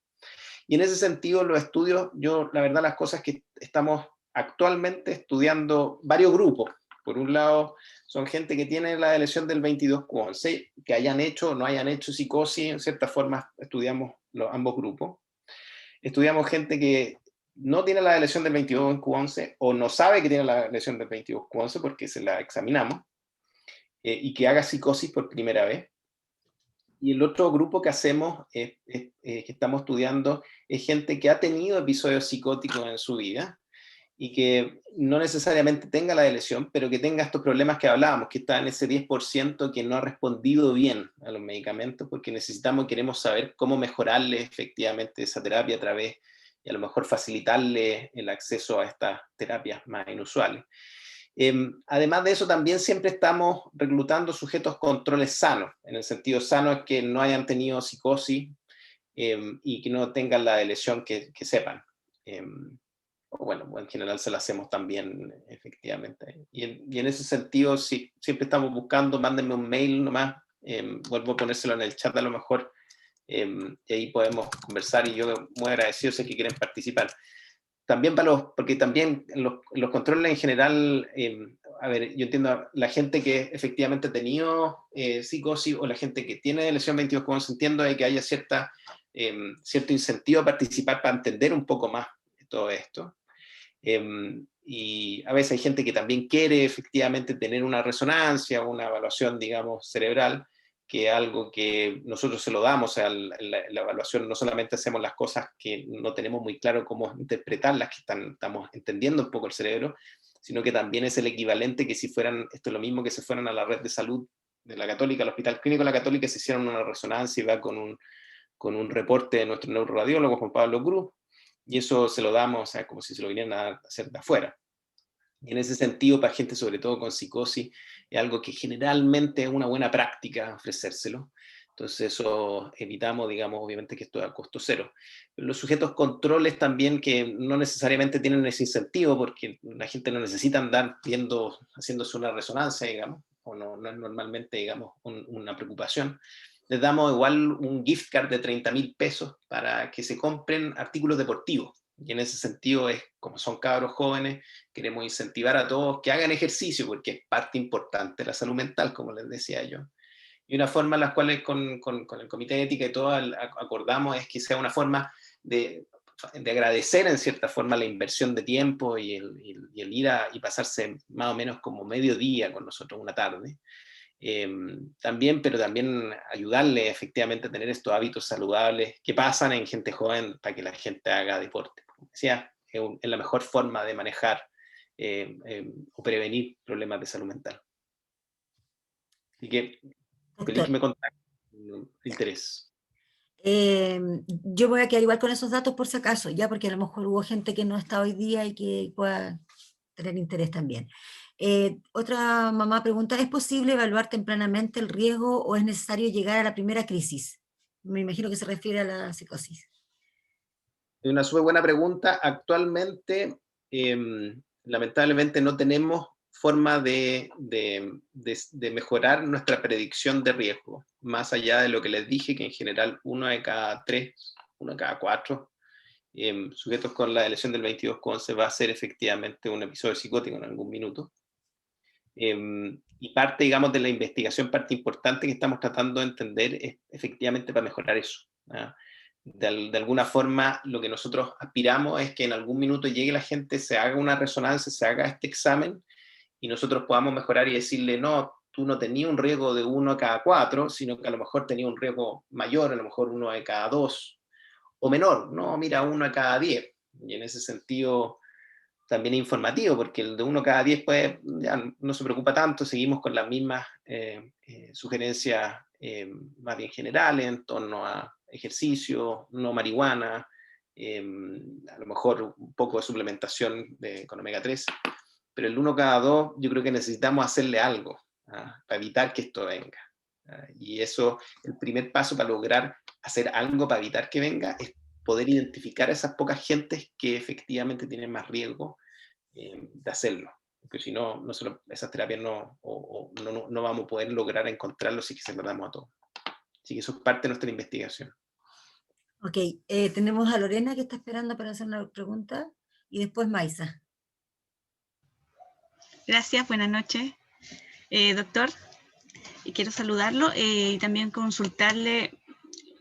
Y en ese sentido, los estudios, yo la verdad las cosas que estamos actualmente estudiando varios grupos. Por un lado, son gente que tiene la lesión del 22Q11, que hayan hecho o no hayan hecho psicosis, en cierta forma estudiamos ambos grupos. Estudiamos gente que no tiene la lesión del 22Q11 o no sabe que tiene la lesión del 22Q11 porque se la examinamos, y que haga psicosis por primera vez. Y el otro grupo que hacemos, que estamos estudiando, es gente que ha tenido episodios psicóticos en su vida y que no necesariamente tenga la lesión, pero que tenga estos problemas que hablábamos, que está en ese 10% que no ha respondido bien a los medicamentos, porque necesitamos y queremos saber cómo mejorarle efectivamente esa terapia a través, y a lo mejor facilitarle el acceso a estas terapias más inusuales. Además de eso, también siempre estamos reclutando sujetos controles sanos. En el sentido sano es que no hayan tenido psicosis y que no tengan la lesión que sepan. Bueno, en general se la hacemos también, efectivamente. Y en ese sentido, sí, siempre estamos buscando, mándenme un mail nomás, vuelvo a ponérselo en el chat a lo mejor, y ahí podemos conversar, y yo muy agradecido sé que quieren participar. También porque también los controles en general, a ver, yo entiendo la gente que efectivamente ha tenido psicosis o la gente que tiene lesión 22Q11, entiendo de que haya cierto incentivo a participar para entender un poco más de todo esto. Y a veces hay gente que también quiere efectivamente tener una resonancia, una evaluación, digamos, cerebral, que es algo que nosotros se lo damos. O sea, la evaluación no solamente hacemos las cosas que no tenemos muy claro cómo interpretarlas, que estamos entendiendo un poco el cerebro, sino que también es el equivalente que si fueran, esto es lo mismo que se fueran a la red de salud de la Católica, al Hospital Clínico de la Católica, se hicieron una resonancia y va con un reporte de nuestro neuroradiólogo Juan Pablo Cruz, y eso se lo damos, o sea, como si se lo vinieran a hacer de afuera. Y en ese sentido, para gente sobre todo con psicosis, es algo que generalmente es una buena práctica ofrecérselo. Entonces eso evitamos, digamos, obviamente que esto es a costo cero. Pero los sujetos controles también, que no necesariamente tienen ese incentivo, porque la gente no necesita andar haciéndose una resonancia, digamos, o no es normalmente, digamos, una preocupación. Les damos igual un gift card de 30.000 pesos para que se compren artículos deportivos. Y en ese sentido, como son cabros jóvenes, queremos incentivar a todos que hagan ejercicio, porque es parte importante de la salud mental, como les decía yo. Y una forma en la cual con el Comité de Ética y todo acordamos es que sea una forma de agradecer en cierta forma la inversión de tiempo y el ir y pasarse más o menos como medio día con nosotros, una tarde. Pero también ayudarle efectivamente a tener estos hábitos saludables que pasan en gente joven para que la gente haga deporte. Como decía, es la mejor forma de manejar o prevenir problemas de salud mental. Así que feliz que me contacten, interés. Yo voy a quedar igual con esos datos por si acaso, ya, porque a lo mejor hubo gente que no está hoy día y que pueda tener interés también. Otra mamá pregunta, ¿es posible evaluar tempranamente el riesgo o es necesario llegar a la primera crisis? Me imagino que se refiere a la psicosis. Es una súper buena pregunta. Actualmente, lamentablemente no tenemos forma de mejorar nuestra predicción de riesgo, más allá de lo que les dije, que en general 1 de cada 3, 1 de cada 4 sujetos con la lesión del 22,11 va a ser efectivamente un episodio psicótico en algún minuto. Y parte, digamos, de la investigación, parte importante que estamos tratando de entender es efectivamente para mejorar eso. De alguna forma, lo que nosotros aspiramos es que en algún minuto llegue la gente, se haga una resonancia, se haga este examen, y nosotros podamos mejorar y decirle, no, tú no tenías un riesgo de 1 a cada 4, sino que a lo mejor tenías un riesgo mayor, a lo mejor 1 de cada 2, o menor, no, mira, 1 a cada 10. Y en ese sentido también es informativo, porque el de 1 cada 10 pues ya no se preocupa tanto, seguimos con las mismas sugerencias más bien generales en torno a ejercicio, no marihuana, a lo mejor un poco de suplementación con omega 3, pero el 1 cada 2 yo creo que necesitamos hacerle algo para evitar que esto venga. Y eso, el primer paso para lograr hacer algo para evitar que venga es poder identificar a esas pocas gentes que efectivamente tienen más riesgo de hacerlo. Porque si no, esas terapias no vamos a poder lograr encontrarlos si que se tratamos a todos. Así que eso es parte de nuestra investigación. Ok, tenemos a Lorena que está esperando para hacer una pregunta, y después Maisa. Gracias, buenas noches. Doctor, quiero saludarlo y también consultarle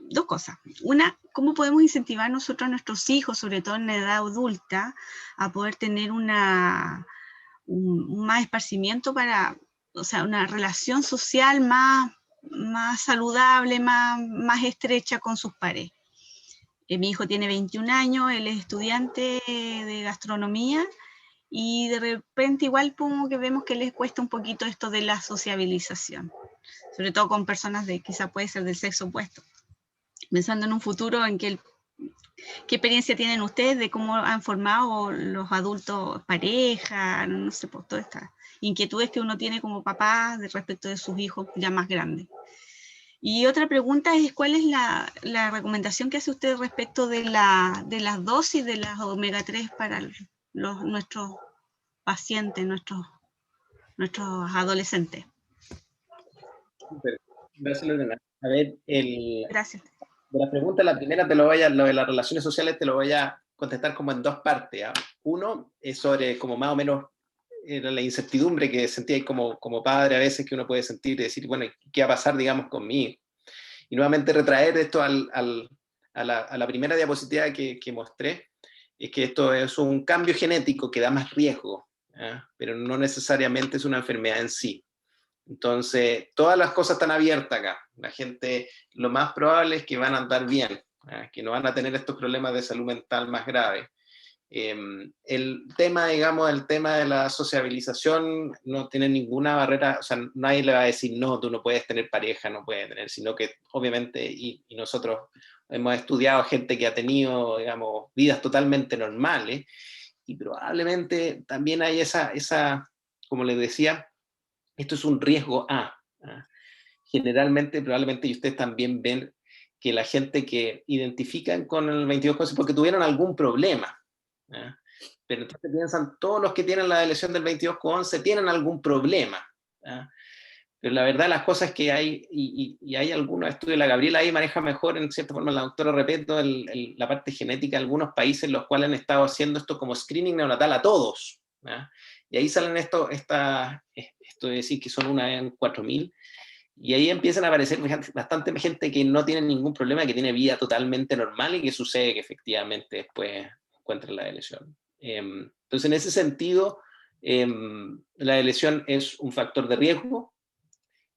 2 cosas. Una, ¿cómo podemos incentivar nosotros a nuestros hijos, sobre todo en la edad adulta, a poder tener un más esparcimiento o sea, una relación social más saludable, más estrecha con sus pares? Mi hijo tiene 21 años, él es estudiante de gastronomía, y de repente igual como que vemos que les cuesta un poquito esto de la sociabilización, sobre todo con personas quizá puede ser del sexo opuesto. Pensando en un futuro en ¿qué experiencia tienen ustedes de cómo han formado los adultos pareja, no sé, pues todas estas inquietudes que uno tiene como papá respecto de sus hijos ya más grandes? Y otra pregunta es, ¿cuál es la recomendación que hace usted respecto de las dosis de las omega 3 para nuestros pacientes, nuestros adolescentes? Gracias, Lorena. A ver, Gracias. de la pregunta, la primera lo de las relaciones sociales te lo voy a contestar como en 2 partes. Uno es sobre como más o menos la incertidumbre que sentía como padre a veces, que uno puede sentir y decir, bueno, ¿qué va a pasar, digamos, conmigo? Y nuevamente retraer esto a la primera diapositiva que mostré, es que esto es un cambio genético que da más riesgo, pero no necesariamente es una enfermedad en sí. Entonces, todas las cosas están abiertas acá. La gente, lo más probable es que van a andar bien, que no van a tener estos problemas de salud mental más graves. El tema, digamos, el tema de la sociabilización no tiene ninguna barrera, o sea, nadie le va a decir, no, tú no puedes tener pareja, no puedes tener, sino que obviamente, y nosotros hemos estudiado gente que ha tenido, digamos, vidas totalmente normales, y probablemente también hay esa como les decía, esto es un riesgo A. Generalmente, probablemente, y ustedes también ven que la gente que identifican con el 22,11 es porque tuvieron algún problema. Pero entonces piensan, todos los que tienen la lesión del 22,11 tienen algún problema. Pero la verdad las cosas que hay, y hay algunos estudios, la Gabriela ahí maneja mejor, en cierta forma, la doctora Repeto, la parte genética de algunos países en los cuales han estado haciendo esto como screening neonatal a todos. Y ahí salen esto de decir que son 1 en 4.000, y ahí empiezan a aparecer bastante gente que no tiene ningún problema, que tiene vida totalmente normal y que sucede que efectivamente después encuentran la lesión. Entonces, en ese sentido, la lesión es un factor de riesgo,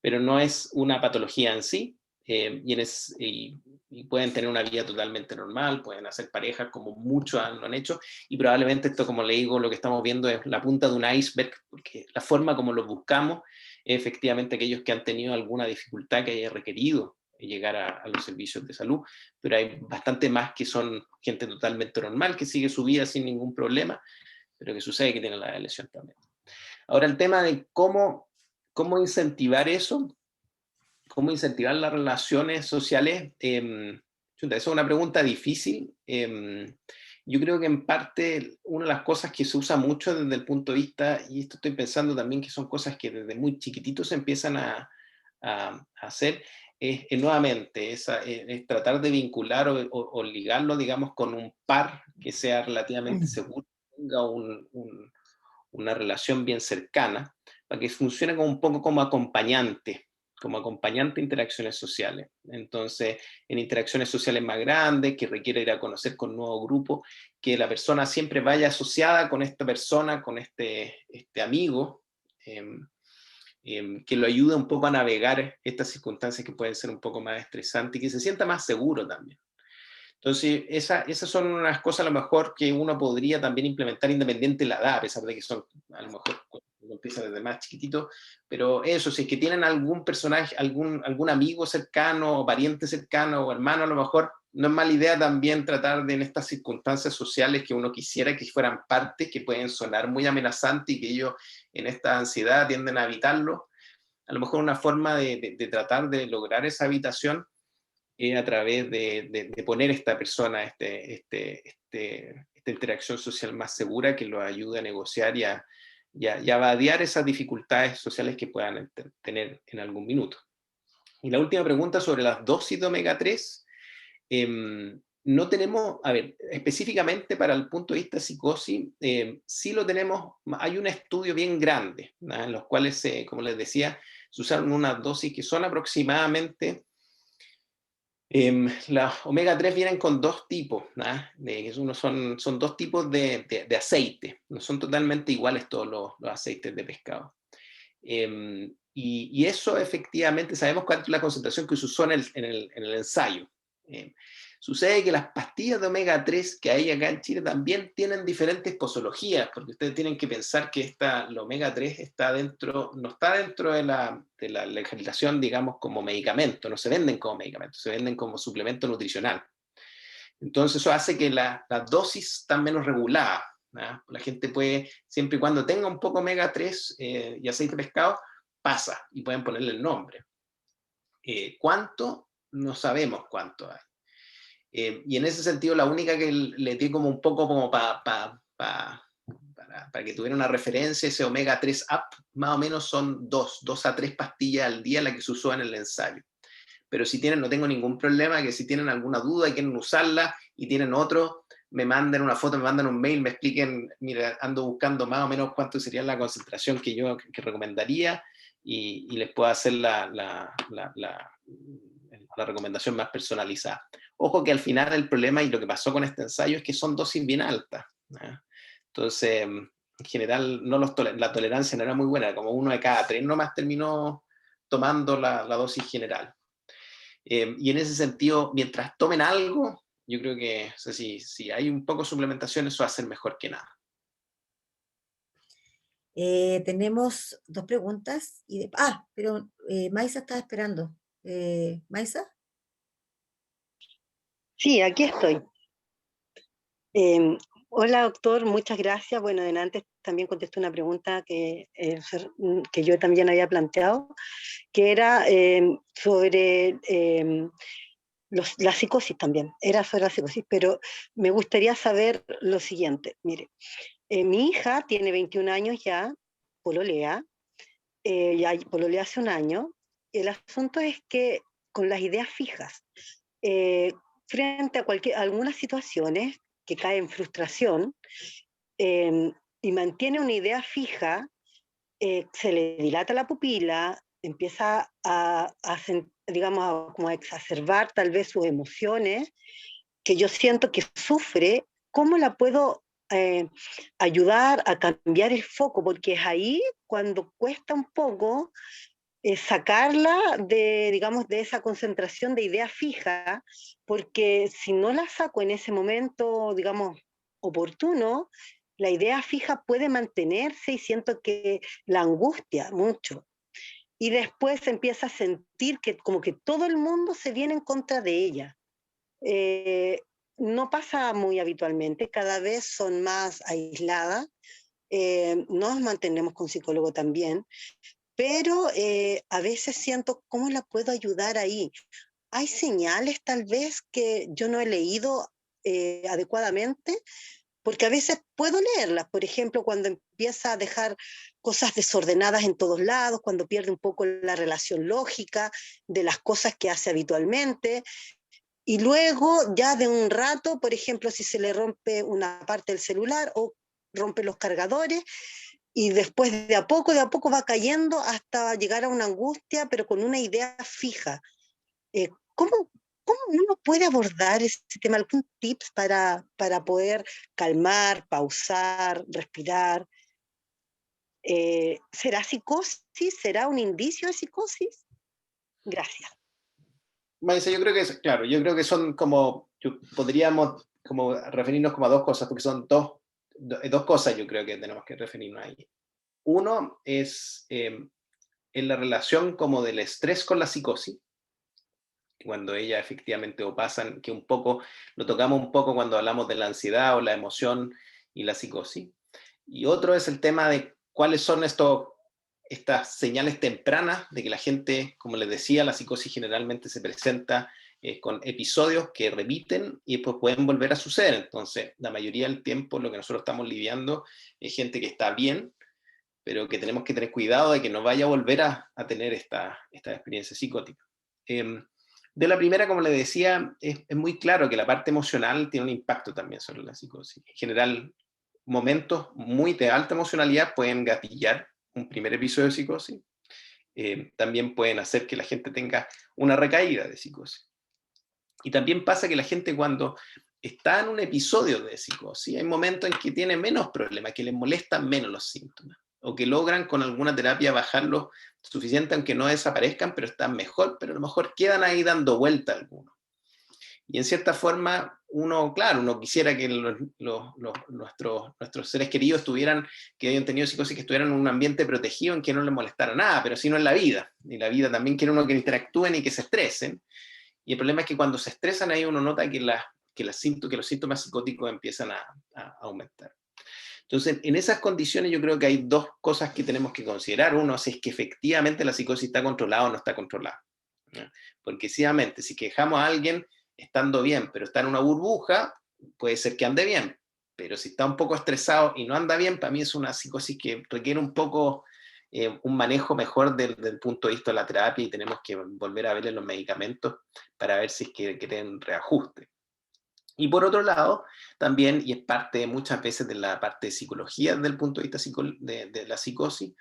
pero no es una patología en sí, y pueden tener una vida totalmente normal, pueden hacer parejas como muchos lo han hecho, y probablemente esto, como le digo, lo que estamos viendo es la punta de un iceberg, porque la forma como lo buscamos es efectivamente aquellos que han tenido alguna dificultad que haya requerido llegar a los servicios de salud, pero hay bastante más que son gente totalmente normal, que sigue su vida sin ningún problema, pero que sucede que tiene la lesión también. Ahora, el tema de cómo incentivar eso, cómo incentivar las relaciones sociales, Chuta, esa es una pregunta difícil. Yo creo que en parte una de las cosas que se usa mucho desde el punto de vista, y esto estoy pensando también que son cosas que desde muy chiquititos se empiezan a hacer, es nuevamente es tratar de vincular o ligarlo, digamos, con un par que sea relativamente seguro, tenga una relación bien cercana, para que funcione como un poco como acompañante de interacciones sociales. Entonces, en interacciones sociales más grandes, que requiere ir a conocer con nuevos grupos, que la persona siempre vaya asociada con esta persona, con este amigo, que lo ayude un poco a navegar estas circunstancias que pueden ser un poco más estresantes y que se sienta más seguro también. Entonces, esas son unas cosas a lo mejor que uno podría también implementar independiente de la edad, a pesar de que son, a lo mejor, uno empieza desde más chiquitito, pero eso, si es que tienen algún personaje, algún amigo cercano, o pariente cercano, o hermano, a lo mejor no es mala idea también tratar de, en estas circunstancias sociales que uno quisiera que fueran parte, que pueden sonar muy amenazantes y que ellos en esta ansiedad tienden a evitarlo, a lo mejor una forma de tratar de lograr esa habitación a través de poner a esta persona, esta interacción social más segura que lo ayude a negociar y a vadear esas dificultades sociales que puedan tener en algún minuto. Y la última pregunta sobre las dosis de omega 3. No tenemos, a ver, específicamente para el punto de vista de psicosis, sí lo tenemos, hay un estudio bien grande, ¿no? En los cuales, como les decía, se usaron unas dosis que son aproximadamente... las omega 3 vienen con dos tipos, ¿no? Son dos tipos de aceite, no son totalmente iguales todos los aceites de pescado. Y eso efectivamente, sabemos cuál es la concentración que se usó en el ensayo. Sucede que las pastillas de omega 3 que hay acá en Chile también tienen diferentes posologías, porque ustedes tienen que pensar que la omega 3 no está dentro de la legislación, digamos, como medicamento, no se venden como medicamentos, se venden como suplemento nutricional. Entonces eso hace que las dosis están menos reguladas, ¿no? La gente puede, siempre y cuando tenga un poco omega 3 y aceite de pescado, pasa y pueden ponerle el nombre. ¿Cuánto? No sabemos cuánto hay. Y en ese sentido, la única que le di como un poco como para que tuviera una referencia, ese omega 3 up, más o menos son 2 a 3 pastillas al día la que se usó en el ensayo. Pero si tienen, no tengo ningún problema, que si tienen alguna duda y quieren usarla y tienen otro, me manden una foto, me mandan un mail, me expliquen, mira, ando buscando más o menos cuánto sería la concentración que yo recomendaría y les puedo hacer la recomendación más personalizada. Ojo que al final el problema y lo que pasó con este ensayo es que son dosis bien altas, ¿no? Entonces, en general, la tolerancia no era muy buena, como 1 de cada 3 nomás terminó tomando la dosis general. Y en ese sentido, mientras tomen algo, yo creo que, o sea, si hay un poco de suplementación, eso va a ser mejor que nada. Tenemos 2 preguntas. Pero Maisa estaba esperando. ¿Maisa? Sí, aquí estoy. Hola, doctor, muchas gracias. Bueno, antes también contesté una pregunta que yo también había planteado, que era sobre la psicosis también, era sobre la psicosis, pero me gustaría saber lo siguiente. Mire, mi hija tiene 21 años ya, pololea hace un año. El asunto es que con las ideas fijas, frente a algunas situaciones que cae en frustración y mantiene una idea fija, se le dilata la pupila, empieza digamos, como a exacerbar tal vez sus emociones, que yo siento que sufre. ¿Cómo la puedo ayudar a cambiar el foco? Porque es ahí cuando cuesta un poco sacarla digamos, de esa concentración de idea fija, porque si no la saco en ese momento, digamos, oportuno, la idea fija puede mantenerse y siento que la angustia mucho. Y después empieza a sentir que como que todo el mundo se viene en contra de ella. No pasa muy habitualmente, cada vez son más aisladas. Nos mantenemos con psicólogo también, pero a veces siento cómo la puedo ayudar ahí, hay señales tal vez que yo no he leído adecuadamente, porque a veces puedo leerlas, por ejemplo, cuando empieza a dejar cosas desordenadas en todos lados, cuando pierde un poco la relación lógica de las cosas que hace habitualmente, y luego ya de un rato, por ejemplo, si se le rompe una parte del celular o rompe los cargadores, y después de a poco va cayendo hasta llegar a una angustia, pero con una idea fija. ¿Cómo uno puede abordar ese tema? ¿Algún tips para poder calmar, pausar, respirar? ¿Será psicosis? ¿Será un indicio de psicosis? Gracias. Maisa, yo creo que es, claro, yo creo que son como, podríamos como referirnos como a dos cosas, porque son dos cosas yo creo que tenemos que referirnos ahí. Uno es en la relación como del estrés con la psicosis, cuando ella efectivamente o pasan, que un poco, lo tocamos un poco cuando hablamos de la ansiedad o la emoción y la psicosis. Y otro es el tema de cuáles son estas señales tempranas de que la gente, como les decía, la psicosis generalmente se presenta con episodios que repiten y después pueden volver a suceder. Entonces, la mayoría del tiempo lo que nosotros estamos lidiando es gente que está bien, pero que tenemos que tener cuidado de que no vaya a volver a tener esta experiencia psicótica. De la primera, como le decía, es muy claro que la parte emocional tiene un impacto también sobre la psicosis. En general, momentos muy de alta emocionalidad pueden gatillar un primer episodio de psicosis. También pueden hacer que la gente tenga una recaída de psicosis. Y también pasa que la gente cuando está en un episodio de psicosis, hay momentos en que tiene menos problemas, que les molestan menos los síntomas, o que logran con alguna terapia bajarlos suficiente, aunque no desaparezcan, pero están mejor, pero a lo mejor quedan ahí dando vuelta algunos. Y en cierta forma, uno quisiera que nuestros seres queridos que hayan tenido psicosis, que estuvieran en un ambiente protegido en que no les molestara nada, pero si no en la vida. Y la vida también quiere uno que interactúen y que se estresen. Y el problema es que cuando se estresan ahí uno nota que los síntomas psicóticos empiezan a aumentar. Entonces, en esas condiciones yo creo que hay dos cosas que tenemos que considerar. Uno, si es que efectivamente la psicosis está controlada o no está controlada. ¿Ya? Porque, precisamente, si dejamos a alguien estando bien, pero está en una burbuja, puede ser que ande bien. Pero si está un poco estresado y no anda bien, para mí es una psicosis que requiere un poco un manejo mejor desde el punto de vista de la terapia, y tenemos que volver a verle los medicamentos para ver si es que tienen reajuste. Y por otro lado, también, y es parte muchas veces de la parte de psicología desde el punto de vista de la psicosis,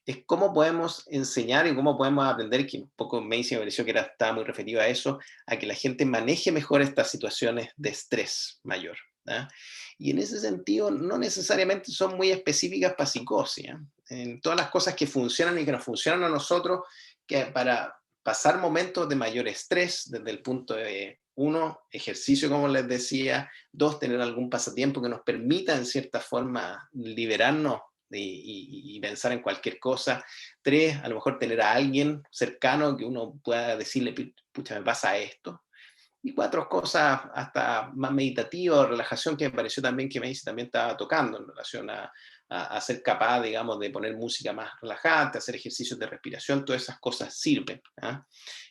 es cómo podemos enseñar y cómo podemos aprender, que un poco Macy me pareció que estaba muy referido a eso, a que la gente maneje mejor estas situaciones de estrés mayor. ¿eh? Y en ese sentido, no necesariamente son muy específicas para psicosis. En todas las cosas que funcionan y que nos funcionan a nosotros, que para pasar momentos de mayor estrés, desde el punto de, uno, ejercicio, como les decía; dos, tener algún pasatiempo que nos permita, en cierta forma, liberarnos y pensar en cualquier cosa; tres, a lo mejor tener a alguien cercano que uno pueda decirle, pucha, me pasa esto; y cuatro, cosas hasta más meditativas, relajación, que me pareció también que Macy también estaba tocando en relación a ser capaz, digamos, de poner música más relajante, hacer ejercicios de respiración. Todas esas cosas sirven.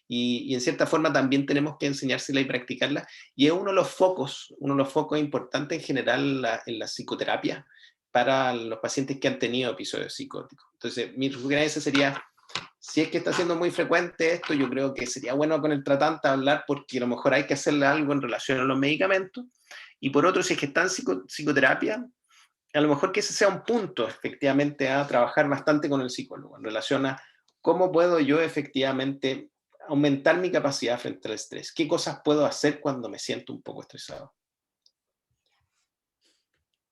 Y en cierta forma también tenemos que enseñársela y practicarla, y es uno de los focos importantes en general en la psicoterapia para los pacientes que han tenido episodios psicóticos. Entonces, mi sugerencia sería, si es que está siendo muy frecuente esto, yo creo que sería bueno con el tratante hablar, porque a lo mejor hay que hacerle algo en relación a los medicamentos. Y por otro, si es que está en psicoterapia, a lo mejor que ese sea un punto efectivamente a trabajar bastante con el psicólogo en relación a cómo puedo yo efectivamente aumentar mi capacidad frente al estrés. ¿Qué cosas puedo hacer cuando me siento un poco estresado?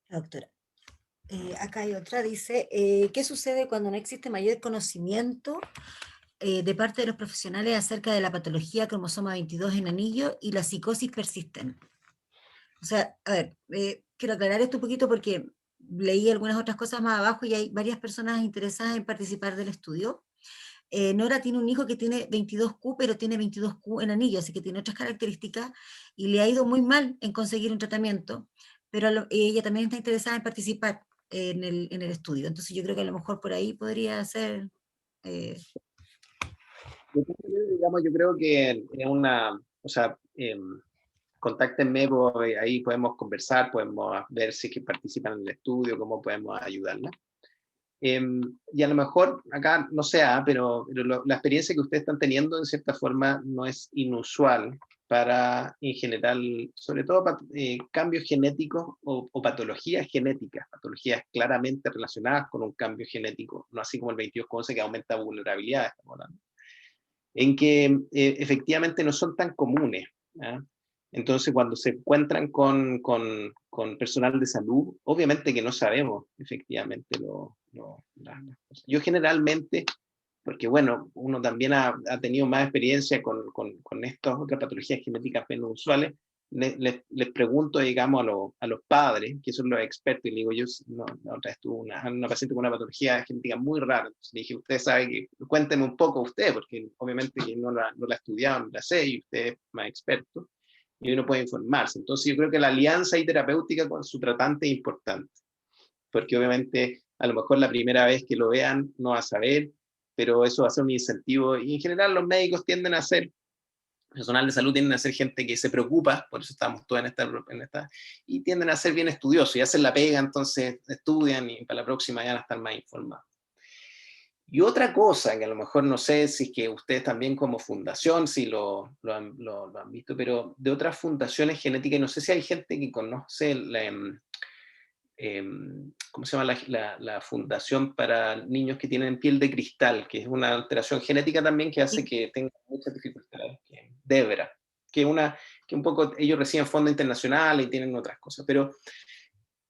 Doctora, acá hay otra, dice, ¿qué sucede cuando no existe mayor conocimiento de parte de los profesionales acerca de la patología cromosoma 22 en anillo y la psicosis persistente? O sea, a ver, quiero aclarar esto un poquito porque leí algunas otras cosas más abajo y hay varias personas interesadas en participar del estudio. Nora tiene un hijo que tiene 22Q, pero tiene 22Q en anillo, así que tiene otras características, y le ha ido muy mal en conseguir un tratamiento, pero ella también está interesada en participar en el estudio. Entonces yo creo que a lo mejor por ahí podría ser Digamos, yo creo que es una, o sea, contáctenme, ahí podemos conversar, podemos ver si es que participan en el estudio, cómo podemos ayudarla. Y a lo mejor acá, no sé, pero la experiencia que ustedes están teniendo, en cierta forma, no es inusual para, en general, sobre todo cambios genéticos o patologías genéticas, patologías claramente relacionadas con un cambio genético, no así como el 22q11 que aumenta vulnerabilidad, estamos hablando, en que efectivamente no son tan comunes. ¿Ah? Entonces, cuando se encuentran con personal de salud, obviamente que no sabemos efectivamente las cosas. Yo generalmente, porque bueno, uno también ha tenido más experiencia con estas otras patologías genéticas menos usuales, les pregunto, digamos, a los padres, que son los expertos, y le digo, yo, la otra vez tuve una paciente con una patología genética muy rara, entonces le dije, usted sabe que, cuénteme un poco usted, porque obviamente que no la ha estudiado, no la sé, y usted es más experto, y uno puede informarse. Entonces yo creo que la alianza ahí terapéutica con su tratante es importante, porque obviamente a lo mejor la primera vez que lo vean no va a saber, pero eso va a ser un incentivo, y en general los médicos tienden a ser, personal de salud tienden a ser gente que se preocupa, por eso estamos todos en esta, y tienden a ser bien estudiosos, y hacen la pega, entonces estudian, y para la próxima ya van a estar más informados. Y otra cosa, que a lo mejor no sé si es que ustedes también como fundación, si lo han visto, pero de otras fundaciones genéticas, no sé si hay gente que conoce ¿cómo se llama la fundación para niños que tienen piel de cristal? Que es una alteración genética también que hace que tengan muchas dificultades. Debra, que un poco ellos reciben fondos internacionales y tienen otras cosas, pero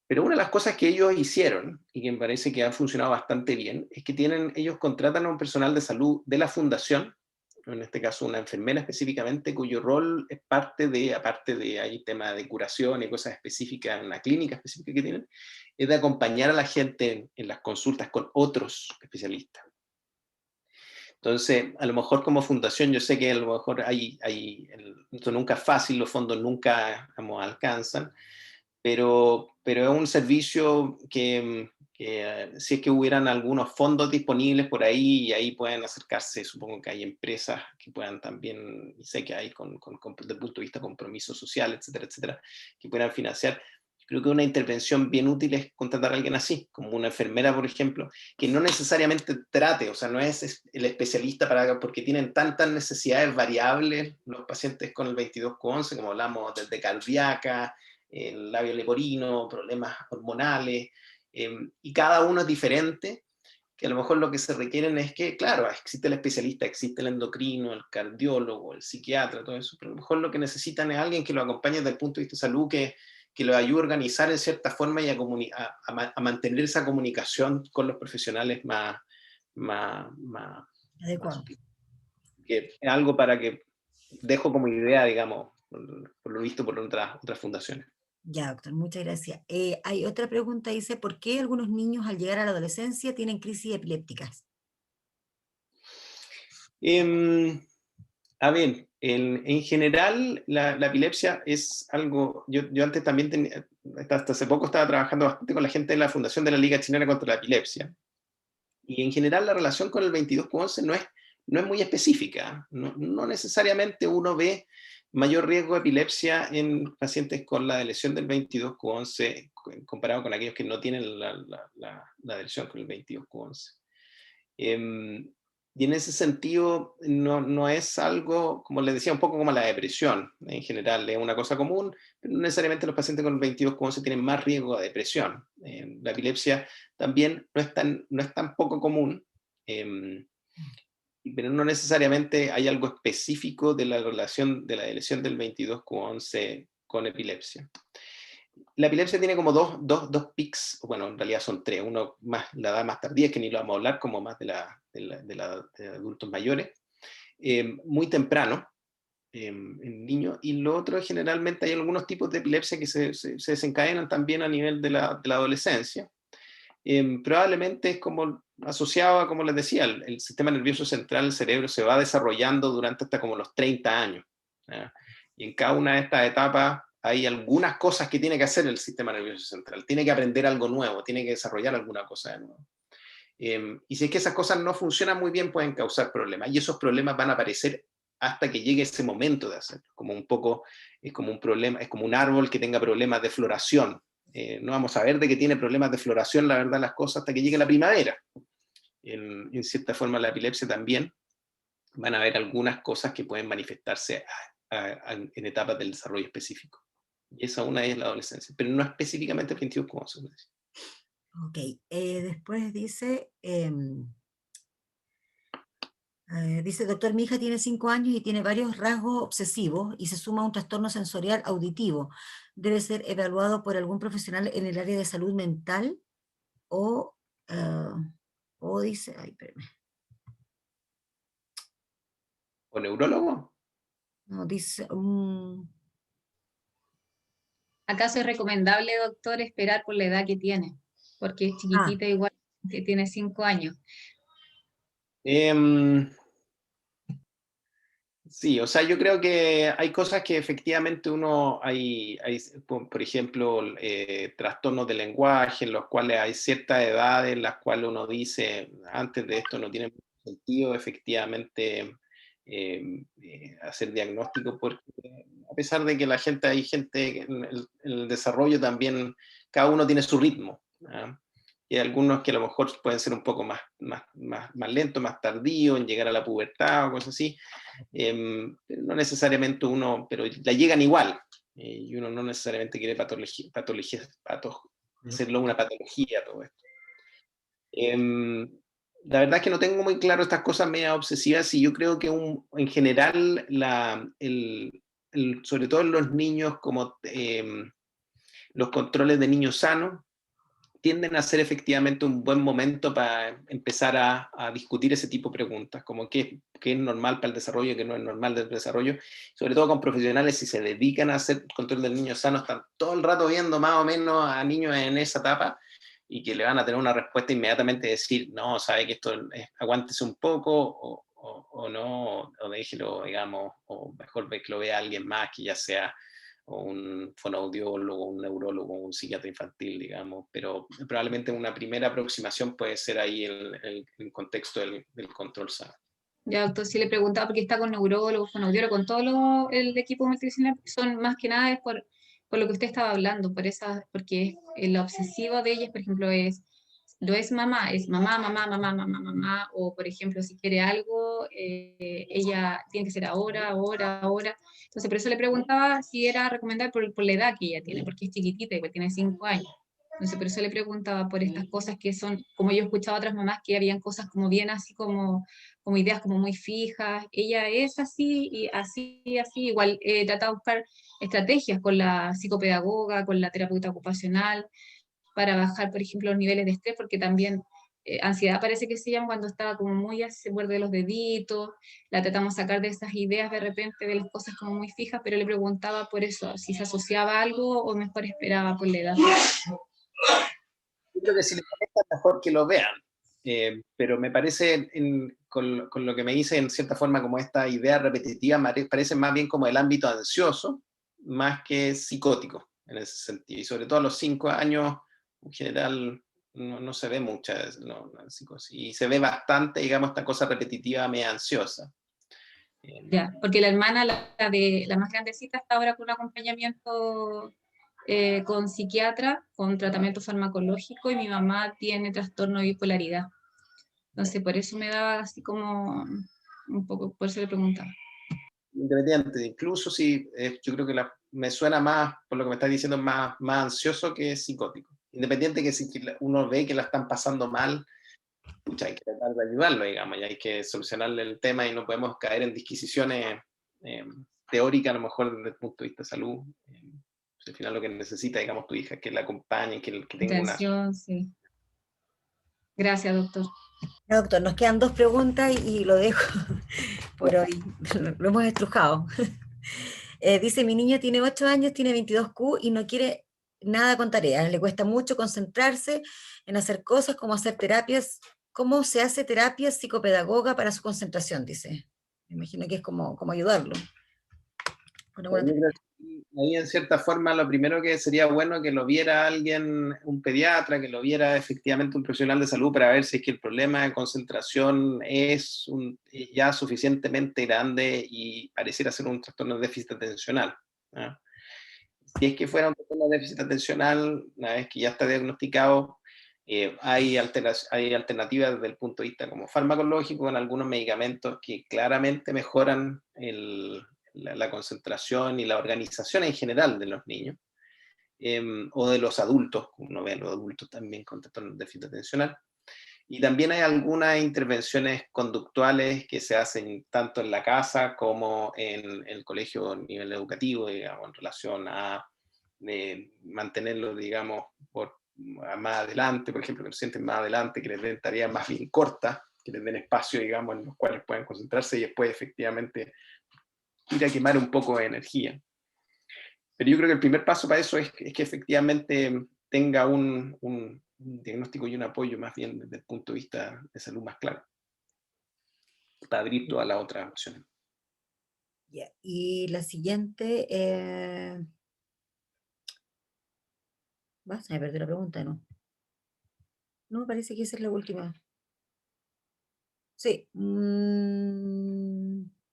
una de las cosas que ellos hicieron, y que me parece que ha funcionado bastante bien, es que ellos contratan a un personal de salud de la fundación, en este caso una enfermera específicamente, cuyo rol es aparte de hay temas de curación y cosas específicas en la clínica específica que tienen, es de acompañar a la gente en las consultas con otros especialistas. Entonces, a lo mejor como fundación, yo sé que a lo mejor esto nunca es fácil, los fondos nunca alcanzan, pero es un servicio que si es que hubieran algunos fondos disponibles por ahí, y ahí pueden acercarse, supongo que hay empresas que puedan también, y sé que hay desde el punto de vista de compromiso social, etcétera, etcétera, que puedan financiar. Creo que una intervención bien útil es contratar a alguien así, como una enfermera, por ejemplo, que no necesariamente trate, o sea, no es el especialista porque tienen tantas necesidades variables los pacientes con el 22q11, como hablamos, desde cardíaca, el labio leporino, problemas hormonales, y cada uno es diferente, que a lo mejor lo que se requieren es que, claro, existe el especialista, existe el endocrino, el cardiólogo, el psiquiatra, todo eso, pero a lo mejor lo que necesitan es alguien que lo acompañe desde el punto de vista de salud, que lo ayude a organizar en cierta forma y a mantener esa comunicación con los profesionales más Adecuado. que es algo para que dejo como idea, digamos, por lo visto por otras fundaciones. Ya, doctor, muchas gracias. Hay otra pregunta, dice, ¿por qué algunos niños al llegar a la adolescencia tienen crisis epilépticas? A ver, en general la epilepsia es algo, yo antes también hasta hace poco estaba trabajando bastante con la gente de la Fundación de la Liga Chilena contra la Epilepsia, y en general la relación con el 22q11 no es muy específica, no necesariamente uno ve mayor riesgo de epilepsia en pacientes con la lesión del 22q11 comparado con aquellos que no tienen la lesión con el 22q11. Y en ese sentido no es algo, como les decía, un poco como la depresión en general, es una cosa común, pero no necesariamente los pacientes con el 22q11 tienen más riesgo de depresión. La epilepsia también no es tan poco común, pero no necesariamente hay algo específico de la relación de la lesión del 22q11 con epilepsia. La epilepsia tiene como dos pics, bueno, en realidad son tres, uno más la edad más tardía, que ni lo vamos a hablar, como más de adultos mayores, muy temprano, en niños, y lo otro generalmente hay algunos tipos de epilepsia que se desencadenan también a nivel de la adolescencia. Probablemente es como asociado a, como les decía, el sistema nervioso central, el cerebro se va desarrollando durante hasta como los 30 años. ¿Ya? Y en cada una de estas etapas hay algunas cosas que tiene que hacer el sistema nervioso central. Tiene que aprender algo nuevo, tiene que desarrollar alguna cosa de nuevo. Y si es que esas cosas no funcionan muy bien, pueden causar problemas. Y esos problemas van a aparecer hasta que llegue ese momento de hacerlo. Como un poco, es como un problema, es como un árbol que tenga problemas de floración. No vamos a ver de que tiene problemas de floración, la verdad, las cosas, hasta que llegue la primavera. En cierta forma, la epilepsia también. Van a haber algunas cosas que pueden manifestarse en etapas del desarrollo específico. Y esa una es la adolescencia, pero no específicamente el 22 como se dice. Ok, después dice, dice, doctor, mi hija tiene 5 años y tiene varios rasgos obsesivos y se suma a un trastorno sensorial auditivo. ¿Debe ser evaluado por algún profesional en el área de salud mental? O dice, ay, espérame, ¿O neurólogo? no, dice, ¿Acaso es recomendable, doctor, esperar por la edad que tiene? Porque es chiquitita igual, que tiene 5 años. Sí, o sea, yo creo que hay cosas que efectivamente hay por ejemplo, trastornos de lenguaje, en los cuales hay ciertas edades en las cuales uno dice, antes de esto no tiene mucho sentido, efectivamente, hacer diagnóstico, porque a pesar de que hay gente en el desarrollo también, cada uno tiene su ritmo, ¿ah? Y hay algunos que a lo mejor pueden ser un poco más lentos, más tardíos en llegar a la pubertad o cosas así. No necesariamente pero la llegan igual, y uno no necesariamente quiere hacerlo una patología todo esto. La verdad es que no tengo muy claro estas cosas medio obsesivas, y yo creo que en general, sobre todo en los niños, como los controles de niños sanos, tienden a ser efectivamente un buen momento para empezar a discutir ese tipo de preguntas, como qué es normal para el desarrollo y qué no es normal del desarrollo, sobre todo con profesionales, si se dedican a hacer control del niño sano, están todo el rato viendo más o menos a niños en esa etapa, y que le van a tener una respuesta inmediatamente, decir, no, sabe que esto aguántese un poco, o no, o déjelo, digamos, o mejor que lo vea alguien más, que ya sea o un fonoaudiólogo, un neurólogo, un psiquiatra infantil, digamos, pero probablemente una primera aproximación puede ser ahí el contexto del control sano. Ya, doctor, si le preguntaba, porque está con neurólogos, con audiólogos, con todo el equipo multidisciplinar, son más que nada es por lo que usted estaba hablando, porque el obsesivo de ellas, por ejemplo, no es mamá, es mamá, mamá, mamá, mamá, mamá, o por ejemplo, si quiere algo, ella tiene que ser ahora, ahora, ahora. Entonces, por eso le preguntaba si era recomendable por la edad que ella tiene, porque es chiquitita, igual tiene 5 años. Entonces, por eso le preguntaba por estas cosas que son, como yo escuchaba a otras mamás, que habían cosas como bien así como ideas como muy fijas. Ella es así, y así, igual trata de buscar estrategias con la psicopedagoga, con la terapeuta ocupacional, para bajar, por ejemplo, los niveles de estrés, porque también ansiedad parece que se llama cuando estaba como muy así, se muerde los deditos, la tratamos de sacar de esas ideas de repente, de las cosas como muy fijas, pero le preguntaba por eso, si se asociaba a algo o mejor esperaba por la edad. Yo creo que si les molesta, mejor que lo vean, pero me parece, con lo que me dice, en cierta forma, como esta idea repetitiva, parece más bien como el ámbito ansioso, más que psicótico, en ese sentido, y sobre todo a los 5 años, en general, no se ve mucha psicosis, y se ve bastante, digamos, esta cosa repetitiva media ansiosa. Ya, porque la hermana, la más grandecita, está ahora con un acompañamiento con psiquiatra, con tratamiento farmacológico, y mi mamá tiene trastorno de bipolaridad. Entonces, por eso me daba así como un poco, por eso le preguntaba. Independiente, incluso si yo creo que me suena más, por lo que me estás diciendo, más ansioso que psicótico. Independiente que si uno ve que la están pasando mal, pucha, hay que tratar de ayudarlo, digamos, y hay que solucionarle el tema, y no podemos caer en disquisiciones teóricas, a lo mejor desde el punto de vista de salud. Al final lo que necesita, digamos, tu hija, que la acompañe, que tenga Atención, sí. Gracias, doctor. No, doctor, nos quedan 2 preguntas y lo dejo por hoy. Lo hemos estrujado. Dice, mi niño tiene 8 años, tiene 22Q y no quiere nada con tareas. Le cuesta mucho concentrarse en hacer cosas como hacer terapias. ¿Cómo se hace terapia psicopedagoga para su concentración? Dice. Me imagino que es como ayudarlo. Yo creo que ahí en cierta forma lo primero que sería bueno que lo viera alguien, un pediatra, que lo viera efectivamente un profesional de salud para ver si es que el problema de concentración es ya suficientemente grande y pareciera ser un trastorno de déficit atencional, ¿no? Si es que fuera un trastorno de déficit atencional, una vez que ya está diagnosticado, hay alternativas desde el punto de vista como farmacológico con algunos medicamentos que claramente mejoran la concentración y la organización en general de los niños, o de los adultos, uno ve a los adultos también con trastorno de déficit atencional. Y también hay algunas intervenciones conductuales que se hacen tanto en la casa como en el colegio a nivel educativo, digamos, en relación a mantenerlos, digamos, más adelante, por ejemplo, que lo sienten más adelante, que les den tareas más bien cortas, que les den espacio, digamos, en los cuales pueden concentrarse y después efectivamente ir a quemar un poco de energía. Pero yo creo que el primer paso para eso es que efectivamente tenga un diagnóstico y un apoyo más bien desde el punto de vista de salud más claro, para abrir todas las otras opciones. Yeah. Y la siguiente, se me perdió la pregunta, ¿no? No, me parece que esa es la última. Sí.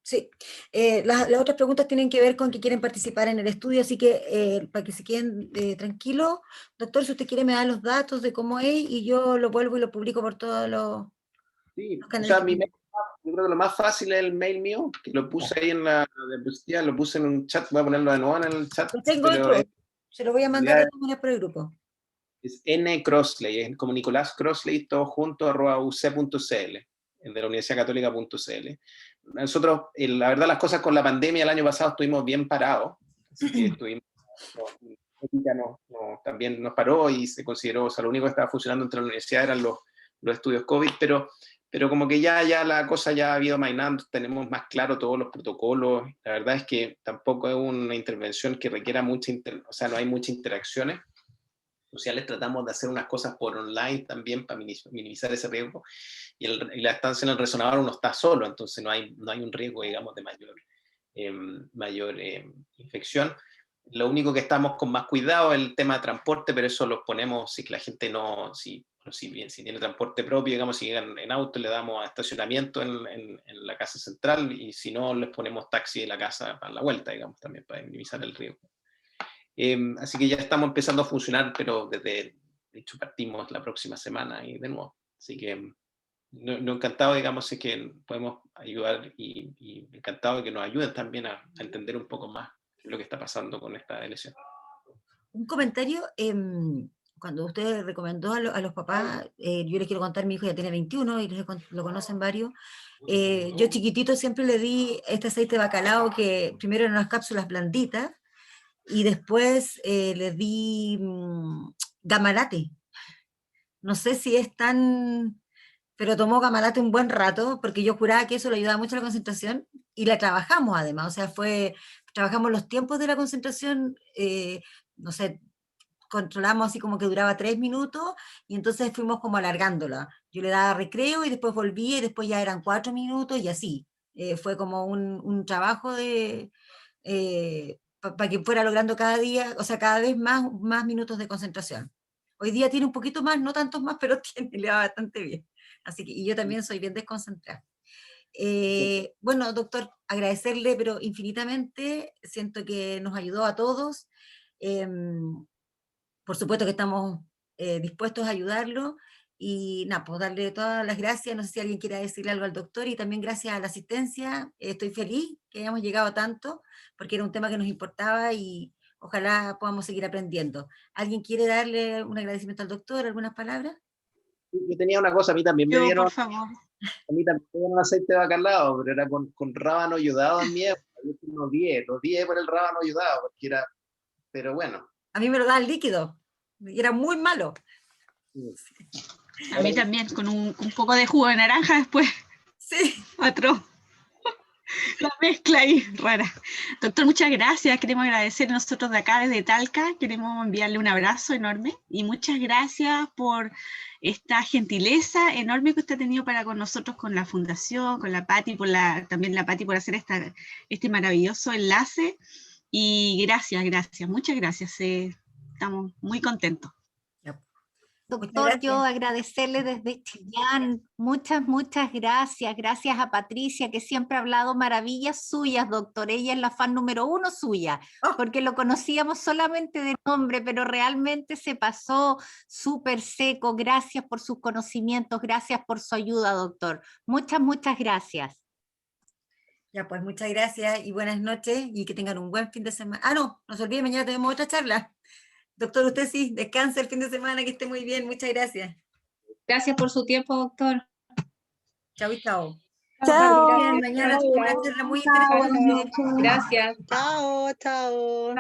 Sí. Las otras preguntas tienen que ver con que quieren participar en el estudio, así que para que se queden tranquilos, doctor, si usted quiere me da los datos de cómo es y yo lo vuelvo y lo publico por todos los canales. O sea, yo creo que lo más fácil es el mail mío, que lo puse ahí en la diapositiva, lo puse en un chat, voy a ponerlo de nuevo en el chat. Lo tengo se lo voy a mandar de todas maneras por el grupo. Es ncrossley, es como Nicolás Crossley, todo junto, @uc.cl, de la Universidad Católica.cl. Nosotros, la verdad, las cosas con la pandemia el año pasado estuvimos bien parados, así que también nos paró y se consideró, o sea, lo único que estaba funcionando entre la universidad eran los estudios COVID, pero como que ya la cosa ya ha ido mainando, tenemos más claro todos los protocolos. La verdad es que tampoco es una intervención que requiera o sea, no hay muchas interacciones sociales, tratamos de hacer unas cosas por online también para minimizar ese riesgo, y la estancia en el resonador uno está solo, entonces no hay un riesgo, digamos, de mayor infección. Lo único que estamos con más cuidado es el tema de transporte, pero eso lo ponemos si que la gente si tiene transporte propio, digamos, si llegan en auto, le damos estacionamiento en la casa central, y si no, les ponemos taxi de la casa a la vuelta, digamos, también para minimizar el riesgo. Así que ya estamos empezando a funcionar, pero de hecho partimos la próxima semana y de nuevo. Así que no encantado, digamos, es que podemos ayudar y encantado de que nos ayuden también a entender un poco más lo que está pasando con esta lesión. Un comentario, cuando usted recomendó a los papás, yo les quiero contar, mi hijo ya tiene 21 y lo conocen varios. Yo chiquitito siempre le di este aceite de bacalao, que primero eran unas cápsulas blanditas, y después le di gamalate. No sé si es tan... pero tomó gamalate un buen rato, porque yo juraba que eso le ayudaba mucho a la concentración, y la trabajamos además, o sea, trabajamos los tiempos de la concentración, no sé, controlamos así como que duraba 3 minutos, y entonces fuimos como alargándola. Yo le daba recreo, y después volvía, y después ya eran 4 minutos, y así. Fue como un trabajo para que fuera logrando cada día, o sea, cada vez más minutos de concentración. Hoy día tiene un poquito más, no tantos más, pero le va bastante bien. Así que, y yo también soy bien desconcentrada. Bueno, doctor, agradecerle, pero infinitamente, siento que nos ayudó a todos. Por supuesto que estamos dispuestos a ayudarlo, y nada, pues darle todas las gracias. No sé si alguien quiera decirle algo al doctor, y también gracias a la asistencia. Estoy feliz que hayamos llegado a tanto, porque era un tema que nos importaba, y ojalá podamos seguir aprendiendo. ¿Alguien quiere darle un agradecimiento al doctor, algunas palabras? Yo tenía una cosa, a mí también me dieron... Por favor. A mí también me dieron aceite de bacalao, pero era con rábano ayudado en mi época. Yo lo odié por el rábano ayudado, porque era... Pero bueno. A mí me lo daban líquido, y era muy malo. A mí también, con un poco de jugo de naranja después. Sí. Otro. La mezcla ahí, rara. Doctor, muchas gracias. Queremos agradecer nosotros de acá, desde Talca. Queremos enviarle un abrazo enorme. Y muchas gracias por esta gentileza enorme que usted ha tenido para con nosotros, con la Fundación, con la Pati, también la Pati por hacer este maravilloso enlace. Y gracias, muchas gracias. Estamos muy contentos. Doctor, yo agradecerle desde Chillán, muchas gracias. Gracias a Patricia, que siempre ha hablado maravillas suyas, doctor. Ella es la fan número 1 suya, porque lo conocíamos solamente de nombre, pero realmente se pasó súper seco. Gracias por sus conocimientos, gracias por su ayuda, doctor. Muchas gracias. Ya, pues muchas gracias y buenas noches y que tengan un buen fin de semana. Ah, no se olviden, mañana tenemos otra charla. Doctor, usted sí, descanse el fin de semana, que esté muy bien. Muchas gracias. Gracias por su tiempo, doctor. Chao y chao. Chao. Mañana tenemos una charla muy interesante. Gracias. Chao.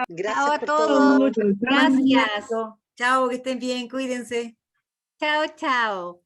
Gracias Chao a por todos. todo. Gracias. Chao, que estén bien, cuídense. Chao.